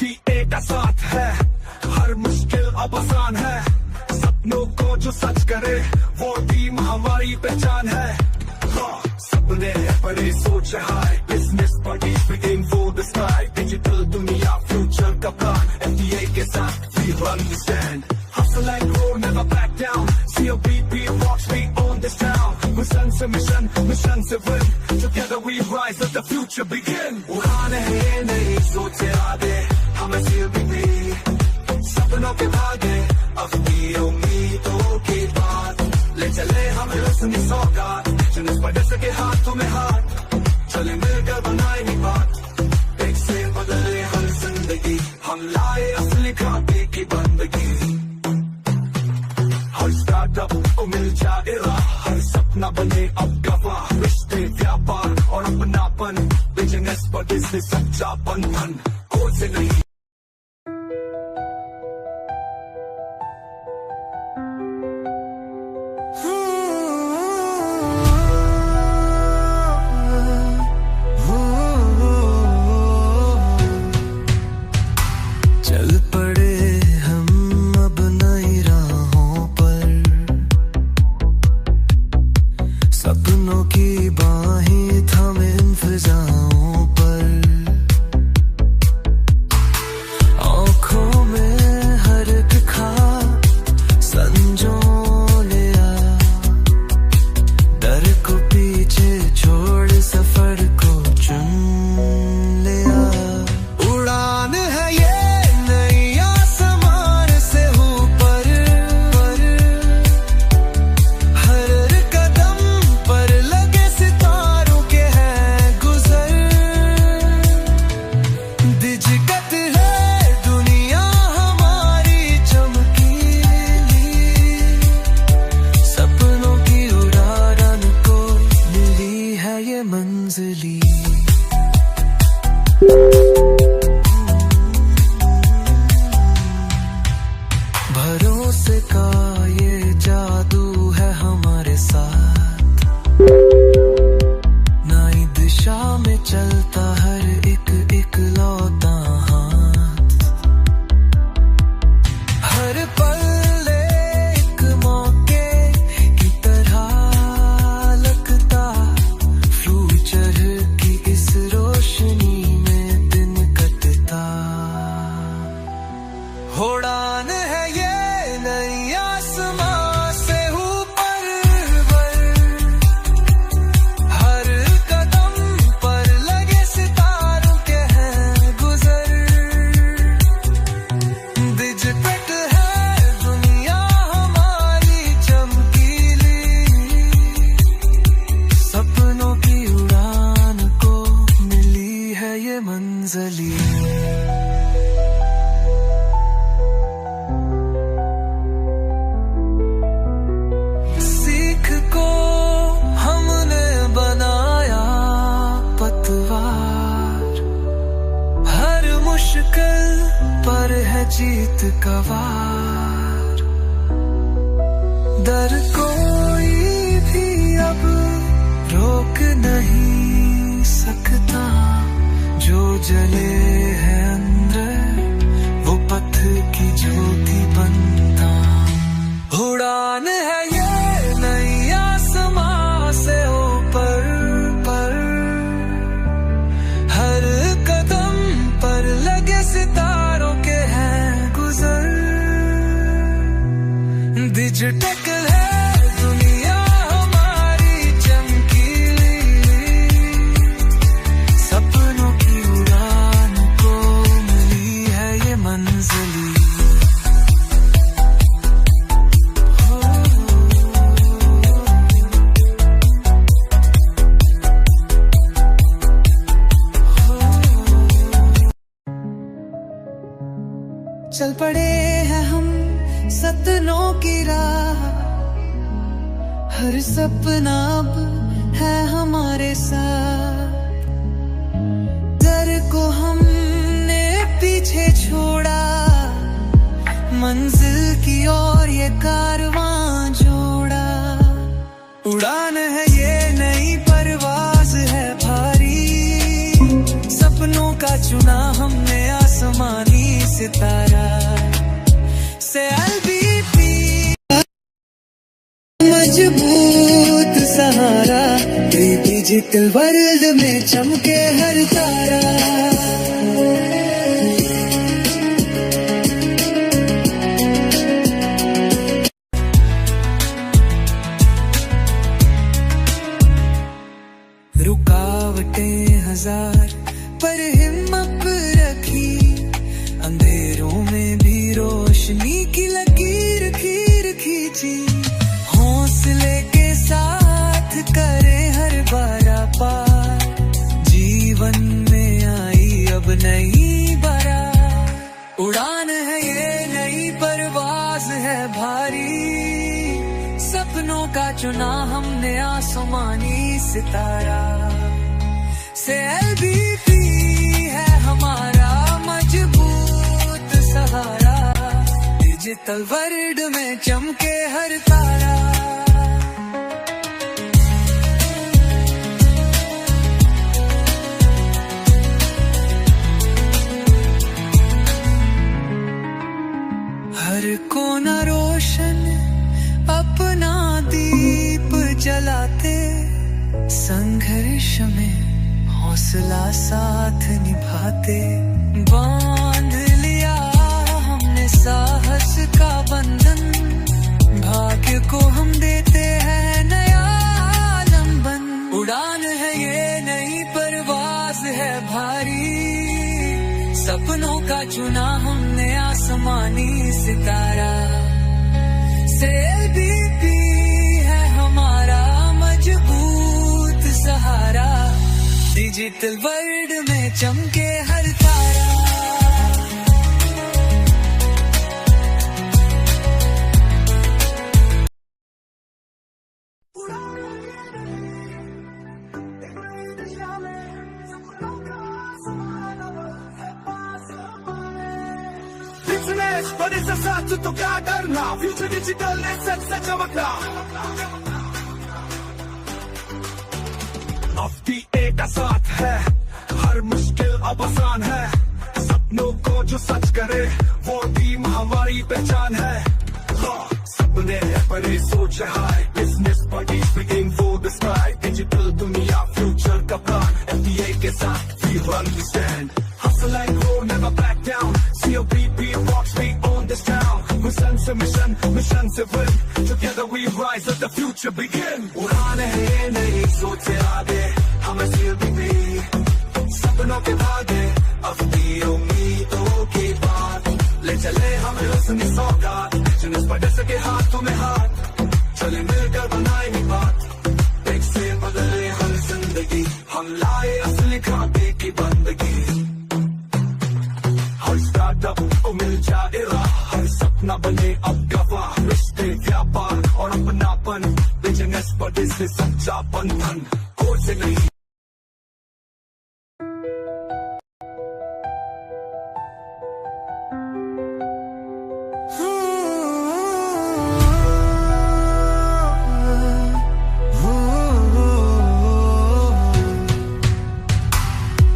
GTA का साथ है, हर मुश्किल अब आसान है। सपनों को जो सच करे वो टीम हमारी पहचान है। सपने बड़े सोच high, business party aim for the sky. Digital दुनिया फ्यूचर का प्लान, FDA के साथ we run the stand। Hustle and grow, never back down। COBP watch me on this town। Mission से mission, mission से win। Together we rise, let the future begin। उड़ाने हैं नई सोचे आगे, हमें COBP सपनों के धागे। अपनी उम्मीदों की बात ले चले हमें रोशनी सौगात। जिन्हें बढ़ सके हाथों में हाथ, चले मिलकर बनाएंगे बात। एक से बदले हर जिंदगी, हम लाए असली क्रांति की बंदगी। हर स्टार्टअप को मिल जाए राह, हर सपना बने अब गवाह। रिश्ते व्यापार और अपनापन, बिजनेस पर इससे सच्चा बंधन कोई से नहीं। चल पड़े हम अब नई राहों पर, सपनों की बाहें थामे इन फिजाओं पर। आँखों में हर एक ख्वाब संजो लिया, डर को पीछे छोड़ सफर को चुन लिया। उड़ान है ये मंजिली। भरोसे का ये जादू है हमारे साथ, नई दिशा में चलता हर एक इकलौता हाथ। हर पल एक मौके की तरह लगता, फ्यूचर की इस रोशनी में दिन कटता। उड़ान है ये नई आसमां से ऊपर पर, हर कदम पर लगे सितारों के हैं गुजर। डिजिटल है दुनिया हमारी चमकीली, सपनों की उड़ान को मिली है ये मंजिली। सीख को हमने बनाया पतवार, हर मुश्किल पर है जीत का वार। डर कोई भी अब रोक नहीं सकता, जो जले है अंदर वो पथ की ज्योति बनता। उड़ान है ये नई आसमां से ऊपर पर, हर कदम पर लगे सितारों के हैं गुजर। डिजिटल है दुनिया हमारी चमकीली, सपनों की उड़ान को मिली है ये मंजिली। चल पड़े हैं हम सपनों की राह, हर सपना अब है हमारे साथ। डर को हमने पीछे छोड़ा, मंजिल की ओर ये कारवां जोड़ा। उड़ान है ये नई परवाज है भारी, सपनों का चुना हमने आसमानी। सितारा से LBP मजबूत सहारा, डिजिटल वर्ल्ड में चमके हर तारा। रुकावटें हजार पर हिम्मत रखी, अंधेरों में भी रोशनी की लकीर खींची। हौसले के साथ करे हर बारा पार, जीवन में आई अब नई बारात। उड़ान है ये नई परवाज है भारी, सपनों का चुना हमने आसमानी सितारा से LBP है हमारा मजबूत सहारा, डिजिटल वर्ल्ड में चमके हर तारा। हर कोना रोशन अपना दीप जलाते, संघर्ष में हौसला साथ निभाते। बांध लिया हमने साहस का बंधन, भाग्य को हम देते हैं नया आलम्बन। उड़ान है ये नई परवाज है भारी, सपनों का चुना हमने आसमानी सितारा से LBP है हमारा मजबूत सहारा, डिजिटल वर्ल्ड में चमके हर तारा। बड़े से साथ तो क्या डरना, फ्यूचर डिजिटल ने सच से चमकना। FDA का साथ है, हर मुश्किल अब आसान है। सपनों को जो सच करे वो टीम हमारी पहचान है। सपने पर सोच हाई, बिजनेस बड़ी speaking for the sky. Digital दुनिया फ्यूचर का प्लान, FDA के साथ we understand. Hustle and grow, never back down. CLBP rocks, we own this town. Mission से mission, mission से win. Together we rise, let the future begin. उड़ान है ये नई सोच से आगे, हमें CLBP सपनों के धागे। अपनी उम्मीदों की बात ले चले हमें रोशनी सौगात। बिजनेस पर सके हाथों में हाथ, चले मिलकर बनाएंगे बात। एक से बदले हम जिंदगी, हम लाए असली खाते की बंदगी। हर स्टार्टअप को मिल जाए राह, हर सपना बने अब गवाह। रिश्ते व्यापार और अपनापन, बिजनेस पर से सच्चा बंधन कोई से नहीं।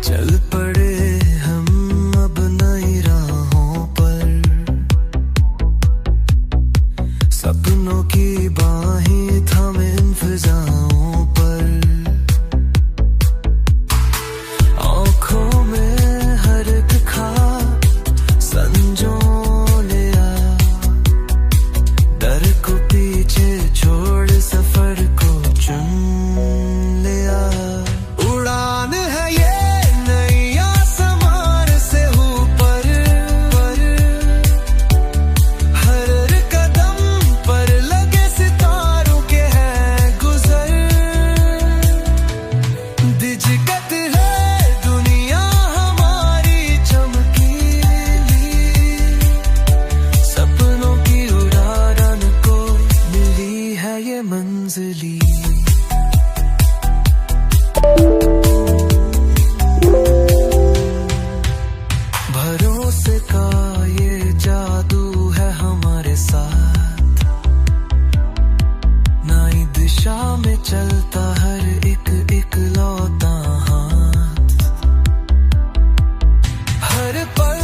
चल पड़े हम अब नई राहों पर, सपनों की बाहें थामे इन फिजाओं पर। आँखों में हर एक ख्वाब संजो लिया, डर को पीछे छोड़ सफर को चुन लिया। उड़ान है ये मंजिली। भरोसे का ये जादू है हमारे साथ, नई दिशा में चलता हर एक इकलौता हाथ। हर पल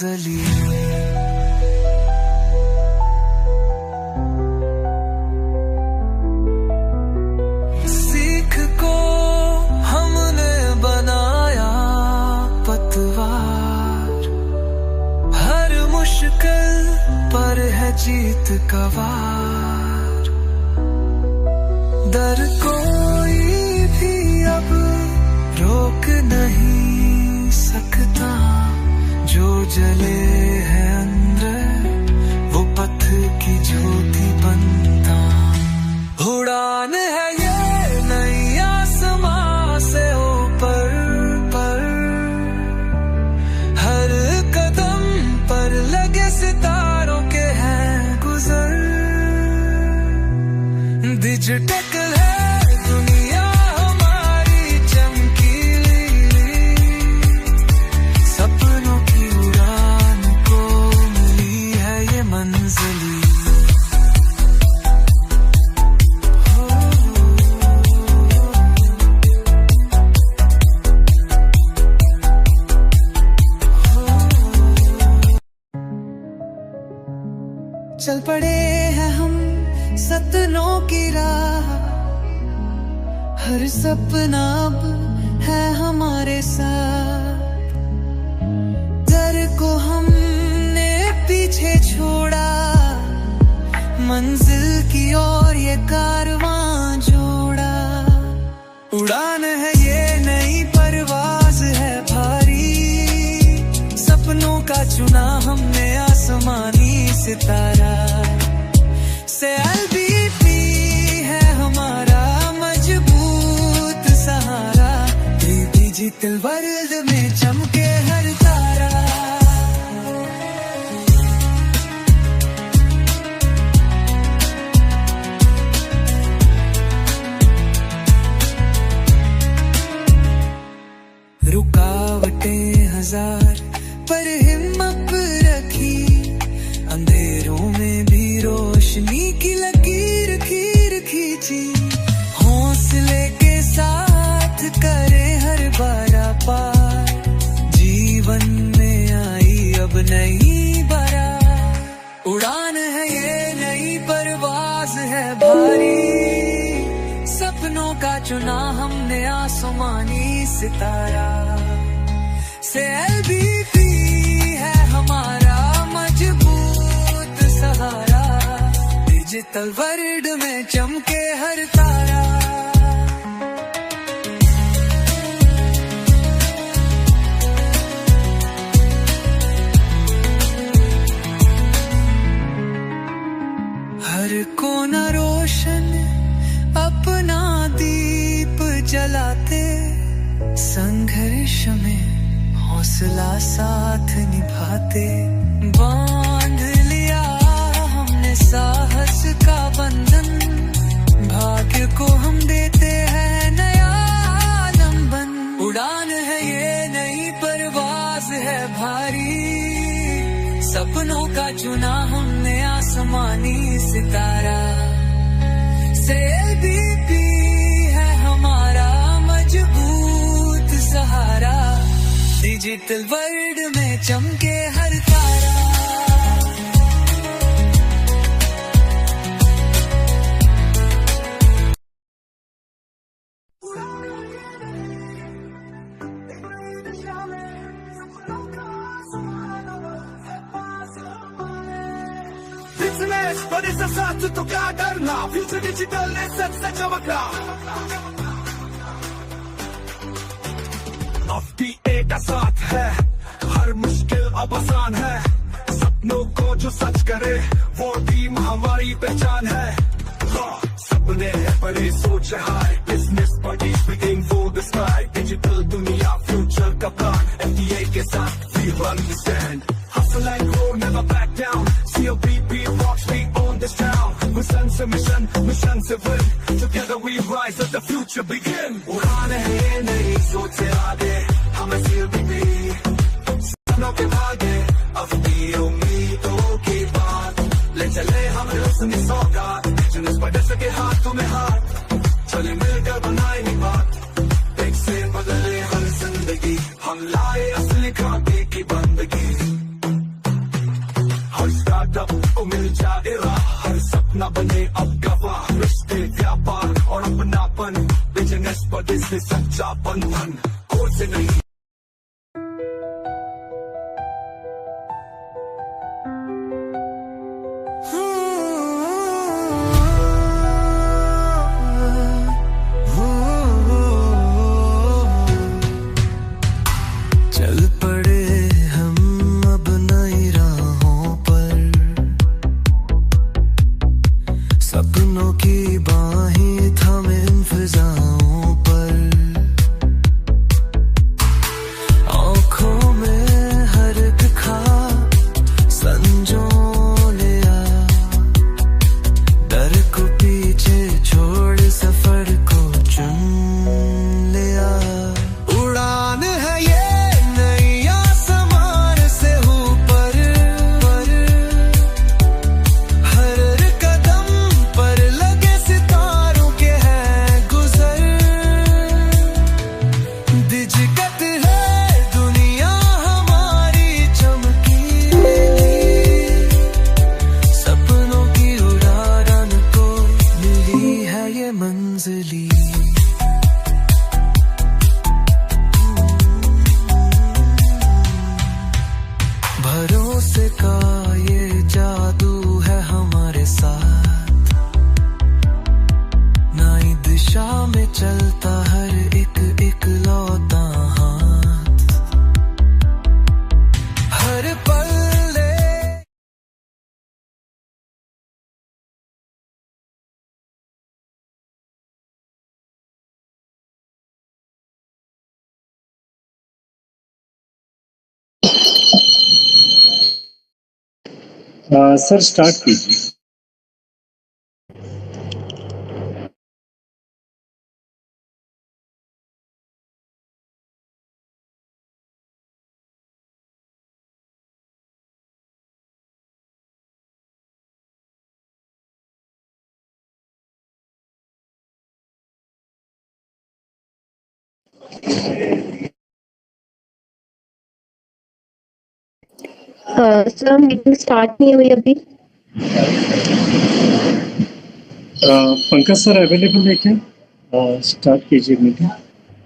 मंजली। सीख को हमने बनाया पतवार, हर मुश्किल पर है जीत का वार। डर कोई भी अब रोक नहीं सकता, जो जले है अंदर वो पथ की ज्योति बनता। उड़ान है ये नई आसमां से ऊपर पर, हर कदम पर लगे सितारों के हैं गुजर। डिजिटल है दुनिया हमारी चमकीली, सपनों की उड़ान को मिली है ये मंजिली। चल पड़े हैं हम सपनों की राह, हर सपना अब है हमारे साथ। डर को हमने पीछे छोड़ा, मंजिल की ओर ये कारवां जोड़ा। उड़ान है ये नई परवाज है भारी, सपनों का चुना हमने आसमानी सितारा। CLBP है हमारा मजबूत सहारा, डिजिटल वर्ल्ड में चमके हर तारा। रुकावटें हजार पर हिम्मत रखी, अंधेरों में भी रोशनी की लकीर खींची। हौसले के साथ करे हर बारा पार, जीवन में आई अब नई बारात। उड़ान है ये नई परवाज है भारी, सपनों का चुना हमने आसमानी सितारा। CLBP है हमारा मजबूत सहारा, डिजिटल वर्ल्ड में चमके हर तारा। हर कोना रोशन अपना दीप जलाते, संघर्ष में हौसला साथ निभाते। बांध लिया हमने साहस का बंधन, भाग्य को हम देते हैं नया आलम्बन। उड़ान है ये नई परवाज है भारी, सपनों का चुना हमने आसमानी सितारा। CLBP है हमारा मजबूत सहारा, डिजिटल वर्ल्ड में चमके हर तारा। बिजनेस बड़े से साथ तो क्या डरना, फ्यूचर डिजिटल ने सच से चमकना। FDA का साथ है, हर मुश्किल अब आसान है। सपनों को जो सच करे वो टीम हमारी पहचान है। सपने है बड़े सोच हाई, बिजनेस बड़ी speaking for the sky. Digital दुनिया फ्यूचर का प्लान, FDA के साथ we understand. Hustle and grow, never back down. CLBP rocks, we own this town. Mission से mission, mission से win. Together we rise, let the future begin. उड़ान है ये नई सोच से आगे, हमें CLBP सपनों के भागे। अपनी उम्मीदों की बात ले चले हम रोशनी सौगात। बिजनेस बड़े सके हाथों में हाथ, चले मिलकर बनाएंगे बात। एक से बदले हर जिंदगी, हम लाए असली क्रांति की बंदगी। बंधन कोड से नहीं। चल पड़े हम अब नई राहों पर, सपनों की बाहें थामे इन फिजाओं पर, आँखों में हर एक ख्वाब संजो लिया, डर को पीछे छोड़ सफर को चुन लिया। उड़ान है ये नई आसमान से ऊपर पर, हर कदम पर लगे सितारों के हैं गुजर। दिजकत है दुनिया हमारी चमकीली, सपनों की उड़ान को मिली है ये मंजिली। भरोसे का ये जादू है हमारे साथ, नई दिशा में चलता हर एक इकलौता हाथ, हर पल सर स्टार्ट कीजिए। सर मीटिंग स्टार्ट नहीं हुई अभी। पंकज सर अवेलेबल है क्या? स्टार्ट कीजिए मीटिंग।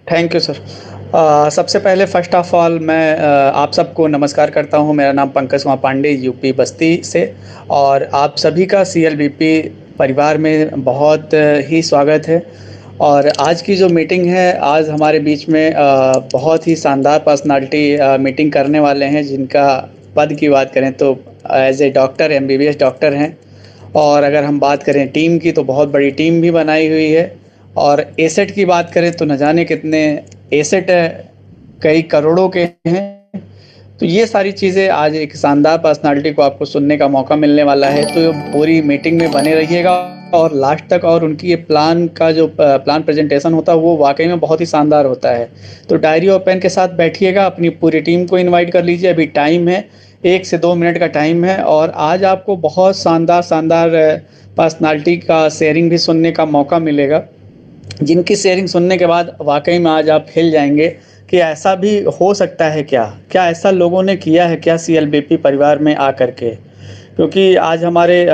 Thank you sir. सबसे पहले फर्स्ट ऑफ ऑल मैं आप सबको नमस्कार करता हूं। मेरा नाम पंकज कुमार पांडे, यूपी बस्ती से, और आप सभी का CLBP परिवार में बहुत ही स्वागत है। और आज की जो मीटिंग है, आज हमारे बीच में बहुत ही शानदार पर्सनालिटी मीटिंग करने वाले हैं, जिनका पद की बात करें तो as a doctor, MBBS doctor हैं। और अगर हम बात करें टीम की, तो बहुत बड़ी टीम भी बनाई हुई है। और एसेट की बात करें तो न जाने कितने एसेट कई करोड़ों के हैं। तो ये सारी चीज़ें आज एक शानदार पर्सनालिटी को आपको सुनने का मौका मिलने वाला है। तो पूरी मीटिंग में बने रहिएगा और लास्ट तक। और उनकी ये प्लान का जो प्लान प्रेजेंटेशन होता है वो वाकई में बहुत ही शानदार होता है। तो डायरी और पेन के साथ बैठिएगा, अपनी पूरी टीम को इनवाइट कर लीजिए। अभी टाइम है 1 से 2 मिनट का टाइम है, और आज आपको बहुत शानदार पर्सनालिटी का शेयरिंग भी सुनने का मौका मिलेगा, जिनकी शेयरिंग सुनने के बाद वाकई में आज आप हिल जाएंगे कि ऐसा भी हो सकता है क्या ऐसा लोगों ने किया है क्या CLBP परिवार में आकर के। क्योंकि आज हमारे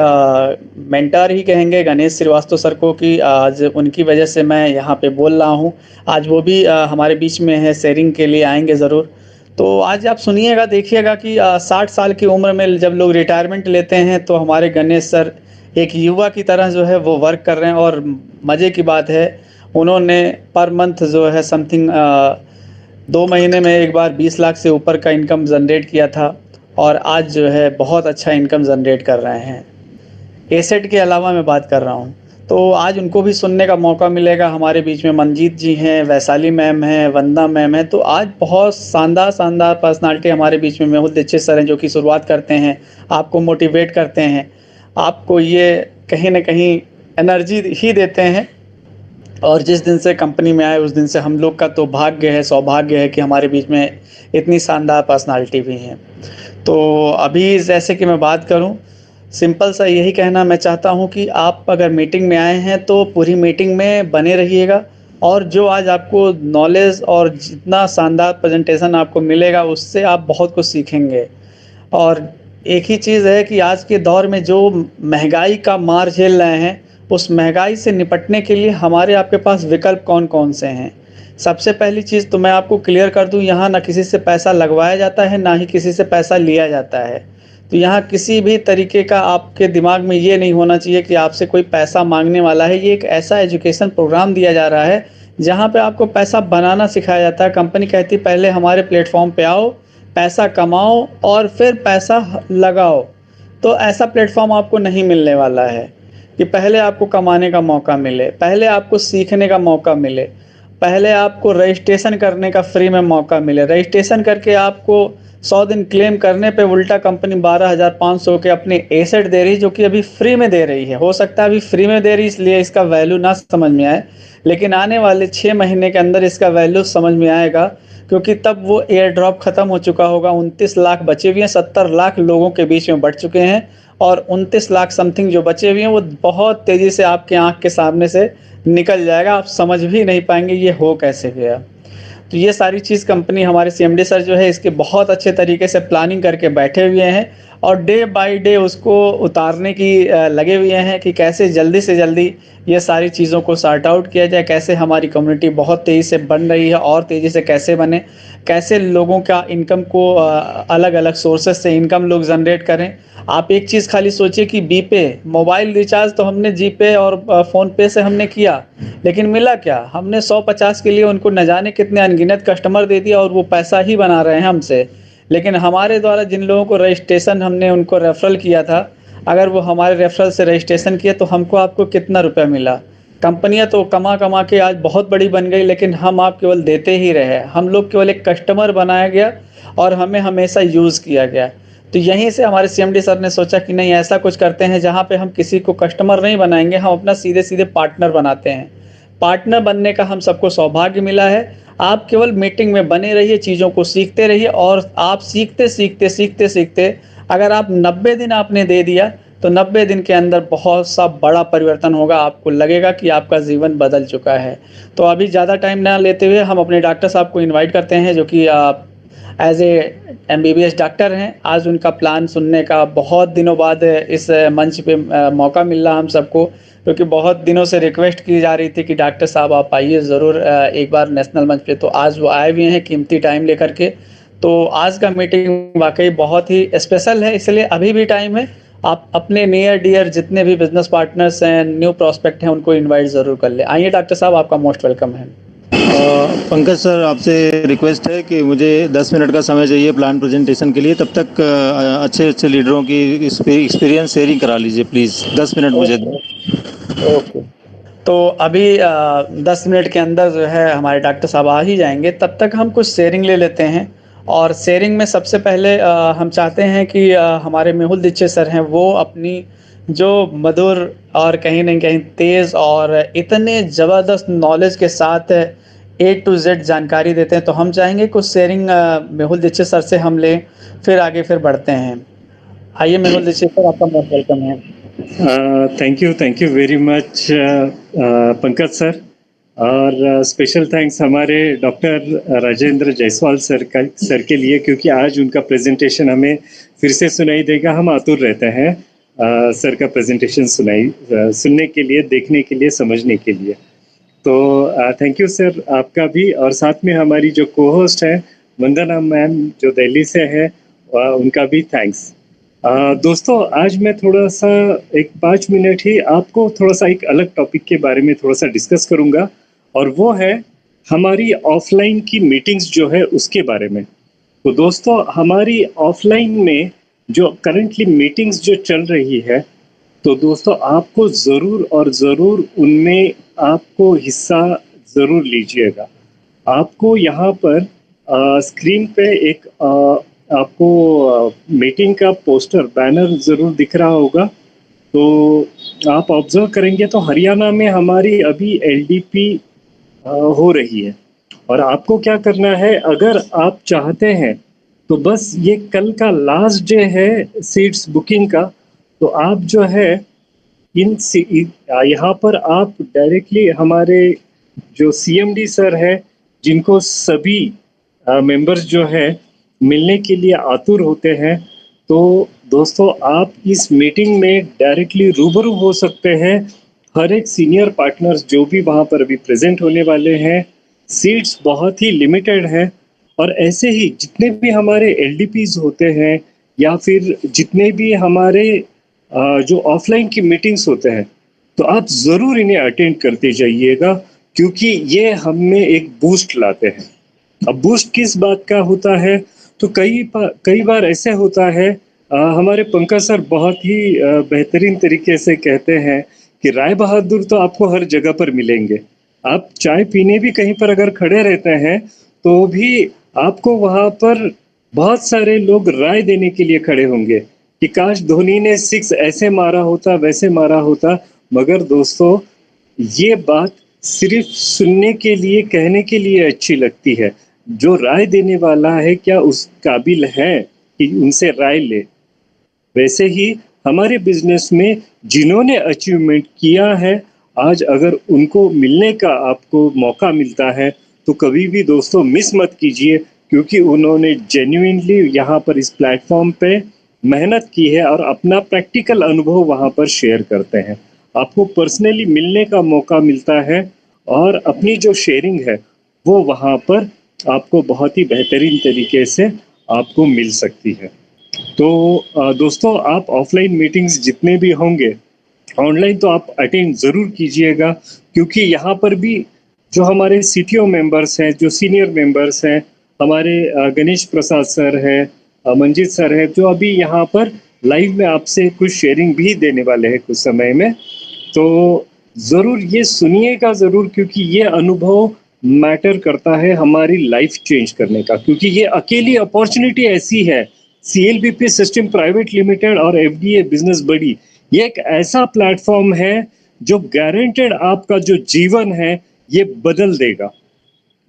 मेंटर ही कहेंगे गणेश श्रीवास्तव सर को, कि आज उनकी वजह से मैं यहाँ पे बोल रहा हूँ। आज वो भी हमारे बीच में है, शेयरिंग के लिए आएंगे ज़रूर। तो आज आप सुनिएगा, देखिएगा कि 60 साल की उम्र में जब लोग रिटायरमेंट लेते हैं, तो हमारे गणेश सर एक युवा की तरह जो है वो वर्क कर रहे हैं। और मज़े की बात है, उन्होंने पर मंथ जो है समथिंग 2 महीने में एक बार 20 लाख से ऊपर का इनकम जनरेट किया था, और आज जो है बहुत अच्छा इनकम जनरेट कर रहे हैं। एसेट के अलावा मैं बात कर रहा हूँ, तो आज उनको भी सुनने का मौका मिलेगा। हमारे बीच में मनजीत जी हैं, वैशाली मैम हैं, वंदना मैम हैं। तो आज बहुत शानदार पर्सनालिटी हमारे बीच में मेहुल दीक्षित सर हैं, जो कि शुरुआत करते हैं, आपको मोटिवेट करते हैं, आपको ये कहीं ना कहीं एनर्जी ही देते हैं। और जिस दिन से कंपनी में आए उस दिन से हम लोग का तो भाग्य है, सौभाग्य है कि हमारे बीच में इतनी शानदार पर्सनालिटी भी हैं। तो अभी जैसे कि मैं बात करूं, सिंपल सा यही कहना मैं चाहता हूं कि आप अगर मीटिंग में आए हैं तो पूरी मीटिंग में बने रहिएगा। और जो आज आपको नॉलेज और जितना शानदार प्रेजेंटेशन आपको मिलेगा, उससे आप बहुत कुछ सीखेंगे। और एक ही चीज़ है कि आज के दौर में जो महंगाई का मार झेल रहे हैं, उस महंगाई से निपटने के लिए हमारे आपके पास विकल्प कौन कौन से हैं। सबसे पहली चीज़ तो मैं आपको क्लियर कर दूं, यहाँ ना किसी से पैसा लगवाया जाता है, ना ही किसी से पैसा लिया जाता है। तो यहाँ किसी भी तरीके का आपके दिमाग में ये नहीं होना चाहिए कि आपसे कोई पैसा मांगने वाला है। ये एक ऐसा एजुकेशन प्रोग्राम दिया जा रहा है जहाँ पे आपको पैसा बनाना सिखाया जाता है। कंपनी कहती है पहले हमारे प्लेटफॉर्म पे आओ, पैसा कमाओ और फिर पैसा लगाओ। तो ऐसा प्लेटफॉर्म आपको नहीं मिलने वाला है कि पहले आपको कमाने का मौका मिले, पहले आपको सीखने का मौका मिले, पहले आपको रजिस्ट्रेशन करने का फ्री में मौका मिले। रजिस्ट्रेशन करके आपको 100 दिन क्लेम करने पे उल्टा कंपनी 12,500 के अपने एसेट दे रही, जो कि अभी फ्री में दे रही है। हो सकता है अभी फ्री में दे रही इसलिए इसका वैल्यू ना समझ में आए, लेकिन आने वाले 6 महीने के अंदर इसका वैल्यू समझ में आएगा, क्योंकि तब वो एयर ड्रॉप ख़त्म हो चुका होगा। 29 लाख बचे हुए हैं, 70 लाख लोगों के बीच में बढ़ चुके हैं और 29 लाख समथिंग जो बचे हुए हैं वो बहुत तेज़ी से आपके आँख के सामने से निकल जाएगा। आप समझ भी नहीं पाएंगे ये हो कैसे गया। तो ये सारी चीज़ कंपनी, हमारे सीएमडी सर जो है इसके बहुत अच्छे तरीके से प्लानिंग करके बैठे हुए हैं और डे बाय डे उसको उतारने की लगे हुए हैं कि कैसे जल्दी से जल्दी ये सारी चीज़ों को सॉर्ट आउट किया जाए, कैसे हमारी कम्युनिटी बहुत तेज़ी से बन रही है और तेज़ी से कैसे बने, कैसे लोगों का इनकम को अलग अलग सोर्सेस से इनकम लोग जनरेट करें। आप एक चीज़ खाली सोचिए कि बीपे मोबाइल रिचार्ज तो हमने जीपे और फ़ोनपे से हमने किया, लेकिन मिला क्या? हमने 150 के लिए उनको न जाने कितने अनगिनत कस्टमर दे दिया और वो पैसा ही बना रहे हैं हमसे। लेकिन हमारे द्वारा जिन लोगों को रजिस्ट्रेशन हमने उनको रेफरल किया था, अगर वो हमारे रेफरल से रजिस्ट्रेशन किए तो हमको आपको कितना रुपया मिला? कंपनियां तो कमा कमा के आज बहुत बड़ी बन गई, लेकिन हम आप केवल देते ही रहे। हम लोग केवल एक कस्टमर बनाया गया और हमें हमेशा यूज़ किया गया। तो यहीं से हमारे सीएमडी सर ने सोचा कि नहीं, ऐसा कुछ करते हैं जहाँ पे हम किसी को कस्टमर नहीं बनाएंगे, हम अपना सीधे सीधे पार्टनर बनाते हैं। पार्टनर बनने का हम सबको सौभाग्य मिला है। आप केवल मीटिंग में बने रहिए, चीज़ों को सीखते रहिए और आप सीखते सीखते सीखते सीखते अगर आप 90 दिन आपने दे दिया तो 90 दिन के अंदर बहुत सा बड़ा परिवर्तन होगा। आपको लगेगा कि आपका जीवन बदल चुका है। तो अभी ज़्यादा टाइम ना लेते हुए हम अपने डॉक्टर साहब को इनवाइट करते हैं, जो कि एज ए MBBS डॉक्टर हैं। आज उनका प्लान सुनने का बहुत दिनों बाद इस मंच पे मौका मिल रहा हम सबको, क्योंकि बहुत दिनों से रिक्वेस्ट की जा रही थी कि डॉक्टर साहब आप आइए ज़रूर एक बार नेशनल मंच पे। तो आज वो आए हुए हैं कीमती टाइम लेकर के। तो आज का मीटिंग वाकई बहुत ही स्पेशल है, इसलिए अभी भी टाइम है। आप अपने नियर डियर जितने भी बिजनेस पार्टनर्स हैं, न्यू प्रॉस्पेक्ट हैं, उनको इन्वाइट ज़रूर कर लें। आइए डॉक्टर साहब, आपका मोस्ट वेलकम है। पंकज सर, आपसे रिक्वेस्ट है कि मुझे 10 मिनट का समय चाहिए प्लान प्रेजेंटेशन के लिए। तब तक अच्छे अच्छे लीडरों की एक्सपीरियंस शेयरिंग करा लीजिए प्लीज़। 10 मिनट मुझे दें। ओके, तो अभी 10 मिनट के अंदर जो है हमारे डॉक्टर साहब आ ही जाएंगे। तब तक हम कुछ शेयरिंग ले लेते हैं। और शेयरिंग में सबसे पहले हम चाहते हैं कि हमारे मेहुल दीक्षित सर हैं, वो अपनी जो मधुर और कहीं ना कहीं तेज़ और इतने ज़बरदस्त नॉलेज के साथ A to Z जानकारी देते हैं। तो हम चाहेंगे कुछ शेयरिंग मेहुल दीक्षित सर से हम लें, फिर आगे फिर बढ़ते हैं। आइए मेहुल दीक्षित सर, आपका मोस्ट वेलकम है। Thank you very much Pankaj sir. और स्पेशल थैंक्स हमारे डॉक्टर राजेंद्र जायसवाल सर के लिए, क्योंकि आज उनका प्रेजेंटेशन हमें फिर से सुनाई देगा। हम आतुर रहते हैं सर का प्रेजेंटेशन सुनने के लिए, देखने के लिए, समझने के लिए। तो थैंक यू सर आपका भी। और साथ में हमारी जो को होस्ट है वंदना मैम, जो दिल्ली से है, उनका भी थैंक्स। दोस्तों, आज मैं थोड़ा सा 5 मिनट ही आपको थोड़ा सा एक अलग टॉपिक के बारे में थोड़ा सा डिस्कस करूंगा, और वो है हमारी ऑफलाइन की मीटिंग्स जो है उसके बारे में। तो दोस्तों, हमारी ऑफलाइन में जो करंटली मीटिंग्स जो चल रही है, तो दोस्तों आपको ज़रूर और ज़रूर उनमें आपको हिस्सा ज़रूर लीजिएगा। आपको यहाँ पर स्क्रीन पे एक आपको मीटिंग का पोस्टर बैनर ज़रूर दिख रहा होगा। तो आप ऑब्जर्व करेंगे तो हरियाणा में हमारी अभी LDP हो रही है। और आपको क्या करना है, अगर आप चाहते हैं तो बस ये कल का लास्ट डे है सीट्स बुकिंग का। तो आप जो है यहाँ पर आप डायरेक्टली हमारे जो CMD सर है, जिनको सभी मेंबर्स जो है मिलने के लिए आतुर होते हैं, तो दोस्तों आप इस मीटिंग में डायरेक्टली रूबरू हो सकते हैं। हर एक सीनियर पार्टनर्स जो भी वहाँ पर अभी प्रेजेंट होने वाले हैं, सीट्स बहुत ही लिमिटेड है। और ऐसे ही जितने भी हमारे एलडीपीज होते हैं या फिर जितने भी हमारे जो ऑफलाइन की मीटिंग्स होते हैं, तो आप ज़रूर इन्हें अटेंड करते जाइएगा, क्योंकि ये हम में एक बूस्ट लाते हैं। अब बूस्ट किस बात का होता है, तो कई बार ऐसे होता है, हमारे पंकज सर बहुत ही बेहतरीन तरीके से कहते हैं कि राय बहादुर तो आपको हर जगह पर मिलेंगे। आप चाय पीने भी कहीं पर अगर खड़े रहते हैं तो भी आपको वहां पर बहुत सारे लोग राय देने के लिए खड़े होंगे कि काश धोनी ने 6 ऐसे मारा होता, वैसे मारा होता। मगर दोस्तों, ये बात सिर्फ सुनने के लिए, कहने के लिए अच्छी लगती है। जो राय देने वाला है, क्या उस काबिल है कि उनसे राय ले? वैसे ही हमारे बिजनेस में जिन्होंने अचीवमेंट किया है, आज अगर उनको मिलने का आपको मौका मिलता है तो कभी भी दोस्तों मिस मत कीजिए, क्योंकि उन्होंने जेन्युइनली यहाँ पर इस प्लेटफॉर्म पे मेहनत की है और अपना प्रैक्टिकल अनुभव वहाँ पर शेयर करते हैं। आपको पर्सनली मिलने का मौका मिलता है और अपनी जो शेयरिंग है वो वहाँ पर आपको बहुत ही बेहतरीन तरीके से आपको मिल सकती है। तो दोस्तों, आप ऑफलाइन मीटिंग्स जितने भी होंगे, ऑनलाइन तो आप अटेंड ज़रूर कीजिएगा, क्योंकि यहाँ पर भी जो हमारे सीटीओ मेंबर्स हैं, जो सीनियर मेंबर्स हैं, हमारे गणेश प्रसाद सर हैं, मंजीत सर हैं, जो अभी यहाँ पर लाइव में आपसे कुछ शेयरिंग भी देने वाले हैं कुछ समय में। तो ज़रूर ये सुनिएगा ज़रूर, क्योंकि ये अनुभव मैटर करता है हमारी लाइफ चेंज करने का। क्योंकि ये अकेली अपॉर्चुनिटी ऐसी है, CLBP सिस्टम प्राइवेट लिमिटेड और FDA बिजनेस बडी, ये एक ऐसा प्लेटफॉर्म है जो गारंटेड आपका जो जीवन है ये बदल देगा।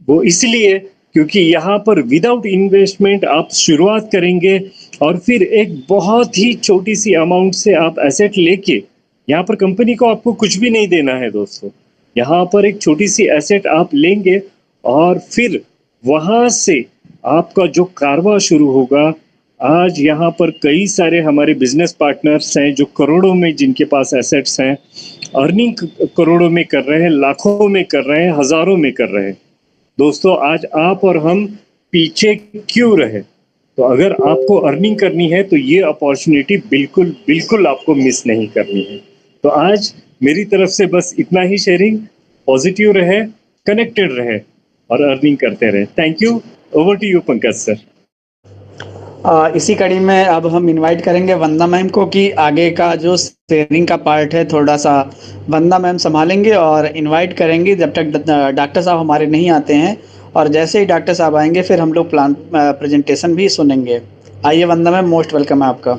वो इसलिए क्योंकि यहाँ पर विदाउट इन्वेस्टमेंट आप शुरुआत करेंगे और फिर एक बहुत ही छोटी सी अमाउंट से आप एसेट लेके, यहाँ पर कंपनी को आपको कुछ भी नहीं देना है दोस्तों, यहाँ पर एक छोटी सी एसेट आप लेंगे और फिर वहाँ से आपका जो कारवां शुरू होगा। आज यहाँ पर कई सारे हमारे बिजनेस पार्टनर्स हैं जो करोड़ों में, जिनके पास एसेट्स हैं, अर्निंग करोड़ों में कर रहे हैं, लाखों में कर रहे हैं, हजारों में कर रहे हैं। दोस्तों, आज आप और हम पीछे क्यों रहे? तो अगर आपको अर्निंग करनी है तो ये अपॉर्चुनिटी बिल्कुल बिल्कुल आपको मिस नहीं करनी है। तो आज मेरी तरफ से बस इतना ही शेयरिंग। पॉजिटिव रहे, कनेक्टेड रहे और अर्निंग करते रहे। Thank you. Over to you Pankaj sir. इसी कड़ी में अब हम इनवाइट करेंगे वंदना मैम को कि आगे का जो शेयरिंग का पार्ट है थोड़ा सा वंदना मैम संभालेंगे, और इनवाइट करेंगे जब तक डॉक्टर साहब हमारे नहीं आते हैं। और जैसे ही डॉक्टर साहब आएंगे फिर हम लोग प्लान प्रेजेंटेशन भी सुनेंगे। आइए वंदना मैम, मोस्ट वेलकम है आपका।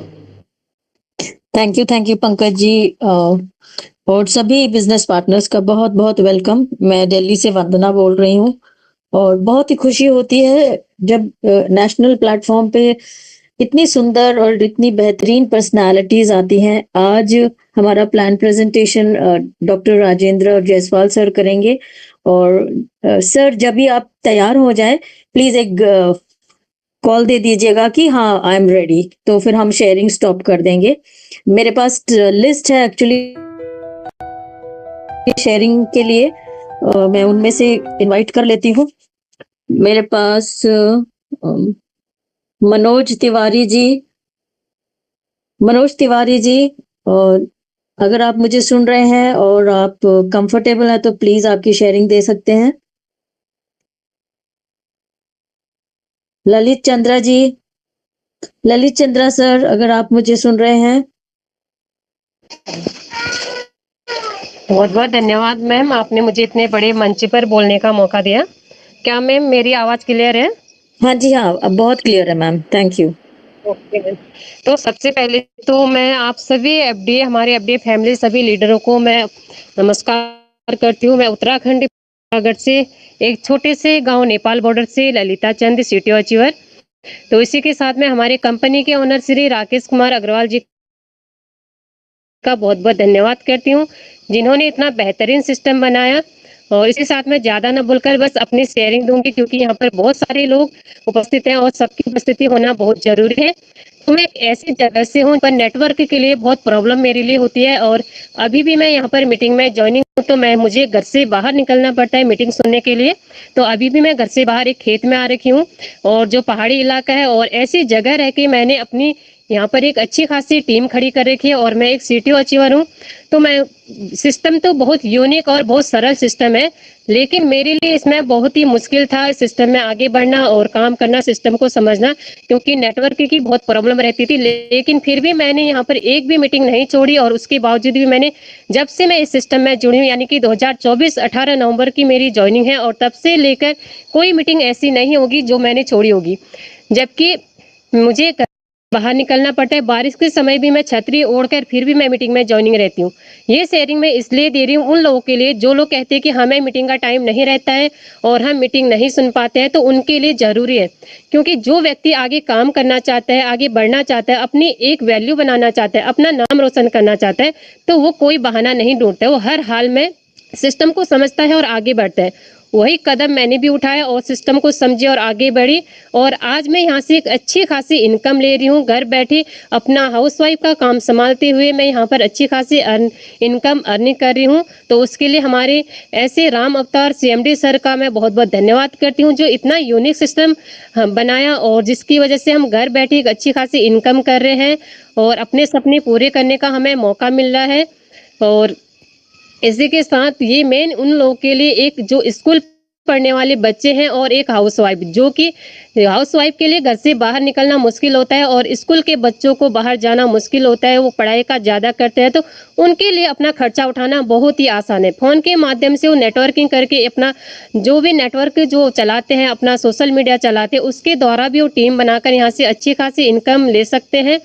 थैंक यू पंकज जी, और सभी बिजनेस पार्टनर्स का बहुत बहुत वेलकम। मैं दिल्ली से वंदना बोल रही हूँ और बहुत ही खुशी होती है जब नेशनल प्लेटफॉर्म पे इतनी सुंदर और इतनी बेहतरीन पर्सनालिटीज आती हैं। आज हमारा plan presentation doctor Rajendra Jaiswal sir करेंगे। और सर, जब भी आप तैयार हो जाए प्लीज एक कॉल दे दीजिएगा कि हाँ आई एम रेडी, तो फिर हम शेयरिंग स्टॉप कर देंगे। मेरे पास लिस्ट है एक्चुअली शेयरिंग के लिए, मैं उनमें से इनवाइट कर लेती हूँ। मेरे पास मनोज तिवारी जी, और अगर आप मुझे सुन रहे हैं और आप कंफर्टेबल हैं तो प्लीज आपकी शेयरिंग दे सकते हैं। ललित चंद्रा सर, अगर आप मुझे सुन रहे हैं। बहुत बहुत धन्यवाद मैम, आपने मुझे इतने बड़े मंच पर बोलने का मौका दिया। क्या मैम मेरी आवाज क्लियर है? हाँ जी, हाँ, अब बहुत क्लियर है ma'am, thank you. Okay ma'am. तो सबसे पहले तो मैं आप सभी हमारे एफडीए फैमिली सभी लीडरों को मैं नमस्कार करती हूँ। मैं उत्तराखंड से एक छोटे से गांव नेपाल बॉर्डर से ललिता चंद, सीटीओ अचीवर। तो इसी के साथ में हमारे कंपनी के ओनर श्री राकेश कुमार अग्रवाल जी का बहुत बहुत धन्यवाद करती हूँ, जिन्होंने इतना बेहतरीन सिस्टम बनाया। और इसके साथ में ज्यादा न बोलकर बस अपनी शेयरिंग दूंगी, क्योंकि यहाँ पर बहुत सारे लोग उपस्थित हैं और सबकी उपस्थिति होना बहुत जरूरी है। तो मैं एक ऐसी जगह से हूँ पर नेटवर्क के लिए बहुत प्रॉब्लम मेरे लिए होती है, और अभी भी मैं यहाँ पर मीटिंग में ज्वाइनिंग तो मुझे घर से बाहर निकलना पड़ता है मीटिंग सुनने के लिए। तो अभी भी मैं घर से बाहर एक खेत में आ रखी हूँ, और जो पहाड़ी इलाका है और ऐसी जगह रह के मैंने अपनी यहाँ पर एक अच्छी खासी टीम खड़ी कर रखी है, और मैं एक CTO अचीवर हूँ। तो मैं सिस्टम तो बहुत यूनिक और बहुत सरल सिस्टम है, लेकिन मेरे लिए इसमें बहुत ही मुश्किल था सिस्टम में आगे बढ़ना और काम करना, सिस्टम को समझना, क्योंकि नेटवर्क की बहुत प्रॉब्लम रहती थी। लेकिन फिर भी मैंने यहाँ पर एक भी मीटिंग नहीं छोड़ी, और उसके बावजूद भी मैंने, जब से मैं इस सिस्टम में जुड़ी हूँ, यानी कि 2024 18 नवंबर की मेरी ज्वाइनिंग है, और तब से लेकर कोई मीटिंग ऐसी नहीं होगी जो मैंने छोड़ी होगी। जबकि मुझे बाहर निकलना पड़ता है, बारिश के समय भी मैं छतरी ओढ़कर फिर भी मैं मीटिंग में ज्वाइनिंग रहती हूँ। ये शेयरिंग मैं इसलिए दे रही हूँ उन लोगों के लिए जो लोग कहते हैं कि हमें मीटिंग का टाइम नहीं रहता है और हम मीटिंग नहीं सुन पाते हैं, तो उनके लिए जरूरी है। क्योंकि जो व्यक्ति आगे काम करना चाहता है, आगे बढ़ना चाहता है, अपनी एक वैल्यू बनाना चाहता है, अपना नाम रोशन करना चाहता है, तो वो कोई बहाना नहीं ढूंढता है, वो हर हाल में सिस्टम को समझता है और आगे बढ़ता है। वही कदम मैंने भी उठाया और सिस्टम को समझी और आगे बढ़ी, और आज मैं यहाँ से एक अच्छी खासी इनकम ले रही हूँ। घर बैठे अपना हाउसवाइफ का काम संभालते हुए मैं यहाँ पर अच्छी खासी इनकम अर्निंग कर रही हूँ। तो उसके लिए हमारे ऐसे राम अवतार CMD सर का मैं बहुत बहुत धन्यवाद करती हूँ, जो इतना यूनिक सिस्टम बनाया और जिसकी वजह से हम घर बैठे एक अच्छी खासी इनकम कर रहे हैं और अपने सपने पूरे करने का हमें मौका मिल रहा है। और इसी के साथ ये मेन उन लोगों के लिए एक जो स्कूल पढ़ने वाले बच्चे हैं और एक हाउसवाइफ, जो कि हाउसवाइफ के लिए घर से बाहर निकलना मुश्किल होता है और स्कूल के बच्चों को बाहर जाना मुश्किल होता है, वो पढ़ाई का ज़्यादा करते हैं, तो उनके लिए अपना खर्चा उठाना बहुत ही आसान है। फ़ोन के माध्यम से वो नेटवर्किंग करके अपना जो भी नेटवर्क जो चलाते हैं, अपना सोशल मीडिया चलाते हैं, उसके द्वारा भी वो टीम बनाकर यहाँ से अच्छी खासी इनकम ले सकते हैं।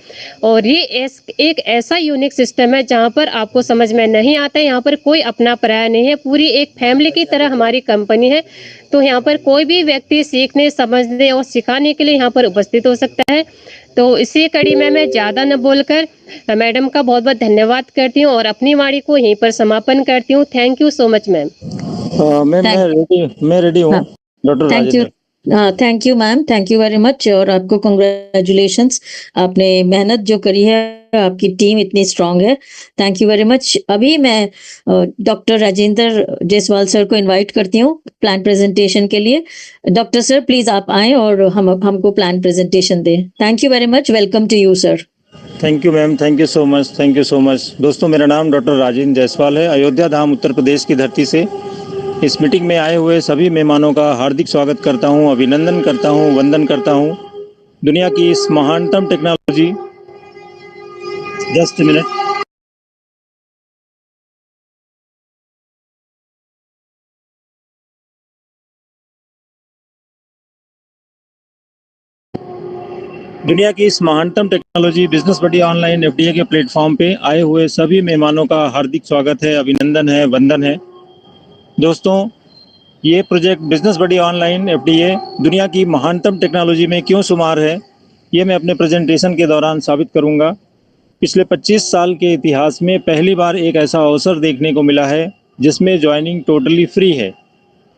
और ये एक ऐसा यूनिक सिस्टम है जहाँ पर आपको समझ में नहीं आता है, यहाँ पर कोई अपना पराया नहीं है, पूरी एक फैमिली की तरह हमारी कंपनी है। तो यहाँ पर कोई भी व्यक्ति सीखने, समझने और सिखाने के लिए यहाँ पर उपस्थित हो सकता है। तो इसी कड़ी में मैं ज़्यादा न बोलकर मैडम का बहुत बहुत धन्यवाद करती हूँ और अपनी वाणी को यहीं पर समापन करती हूँ। Thank you so much ma'am. मैं रेडी हूँ doctor Rajendra. Thank you ma'am, thank you very much, और आपको कंग्रेचुलेशंस, आपने मेहनत जो करी है, आपकी टीम इतनी स्ट्रांग है, थैंक यू वेरी मच। अभी मैं डॉक्टर राजेंद्र जायसवाल सर को इनवाइट करती हूँ प्लान प्रेजेंटेशन के लिए। डॉक्टर सर प्लीज आप आएं और हमको प्लान प्रेजेंटेशन दें। Thank you very much, welcome to you sir. Thank you ma'am, thank you so much, thank you so much. दोस्तों, मेरा नाम डॉक्टर राजेंद्र जायसवाल है। अयोध्या धाम उत्तर प्रदेश की धरती से इस मीटिंग में आए हुए सभी मेहमानों का हार्दिक स्वागत करता हूं, अभिनंदन करता हूं, वंदन करता हूं। दुनिया की इस महानतम टेक्नोलॉजी, जस्ट मिनट, दुनिया की इस महानतम टेक्नोलॉजी बिजनेस बडी ऑनलाइन FDA के प्लेटफॉर्म पे आए हुए सभी मेहमानों का हार्दिक स्वागत है, अभिनंदन है, वंदन है। दोस्तों, ये प्रोजेक्ट बिजनेस बडी ऑनलाइन FDA दुनिया की महानतम टेक्नोलॉजी में क्यों शुमार है, ये मैं अपने प्रेजेंटेशन के दौरान साबित करूंगा। पिछले 25 साल के इतिहास में पहली बार एक ऐसा अवसर देखने को मिला है जिसमें ज्वाइनिंग टोटली फ्री है,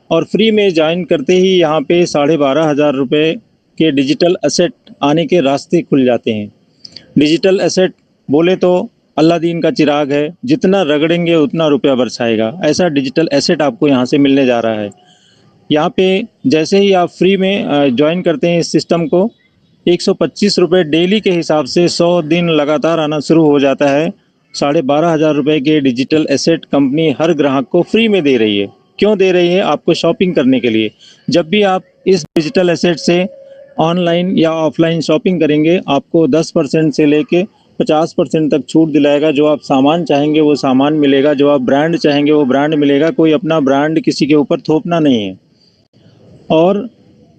और फ्री में ज्वाइन करते ही यहाँ पे 12,500 रुपये के डिजिटल एसेट आने के रास्ते खुल जाते हैं। डिजिटल एसेट बोले तो अल्लादीन का चिराग है, जितना रगड़ेंगे उतना रुपया बरसाएगा, ऐसा डिजिटल एसेट आपको यहाँ से मिलने जा रहा है। यहाँ पे जैसे ही आप फ्री में ज्वाइन करते हैं इस सिस्टम को, 125 रुपये डेली के हिसाब से 100 दिन लगातार आना शुरू हो जाता है। 12,500 रुपये के डिजिटल एसेट कंपनी हर ग्राहक को फ्री में दे रही है। क्यों दे रही है? आपको शॉपिंग करने के लिए। जब भी आप इस डिजिटल एसेट से ऑनलाइन या ऑफलाइन शॉपिंग करेंगे, आपको 10% से लेके 50% तक छूट दिलाएगा। जो आप सामान चाहेंगे वो सामान मिलेगा, जो आप ब्रांड चाहेंगे वो ब्रांड मिलेगा। कोई अपना ब्रांड किसी के ऊपर थोपना नहीं है। और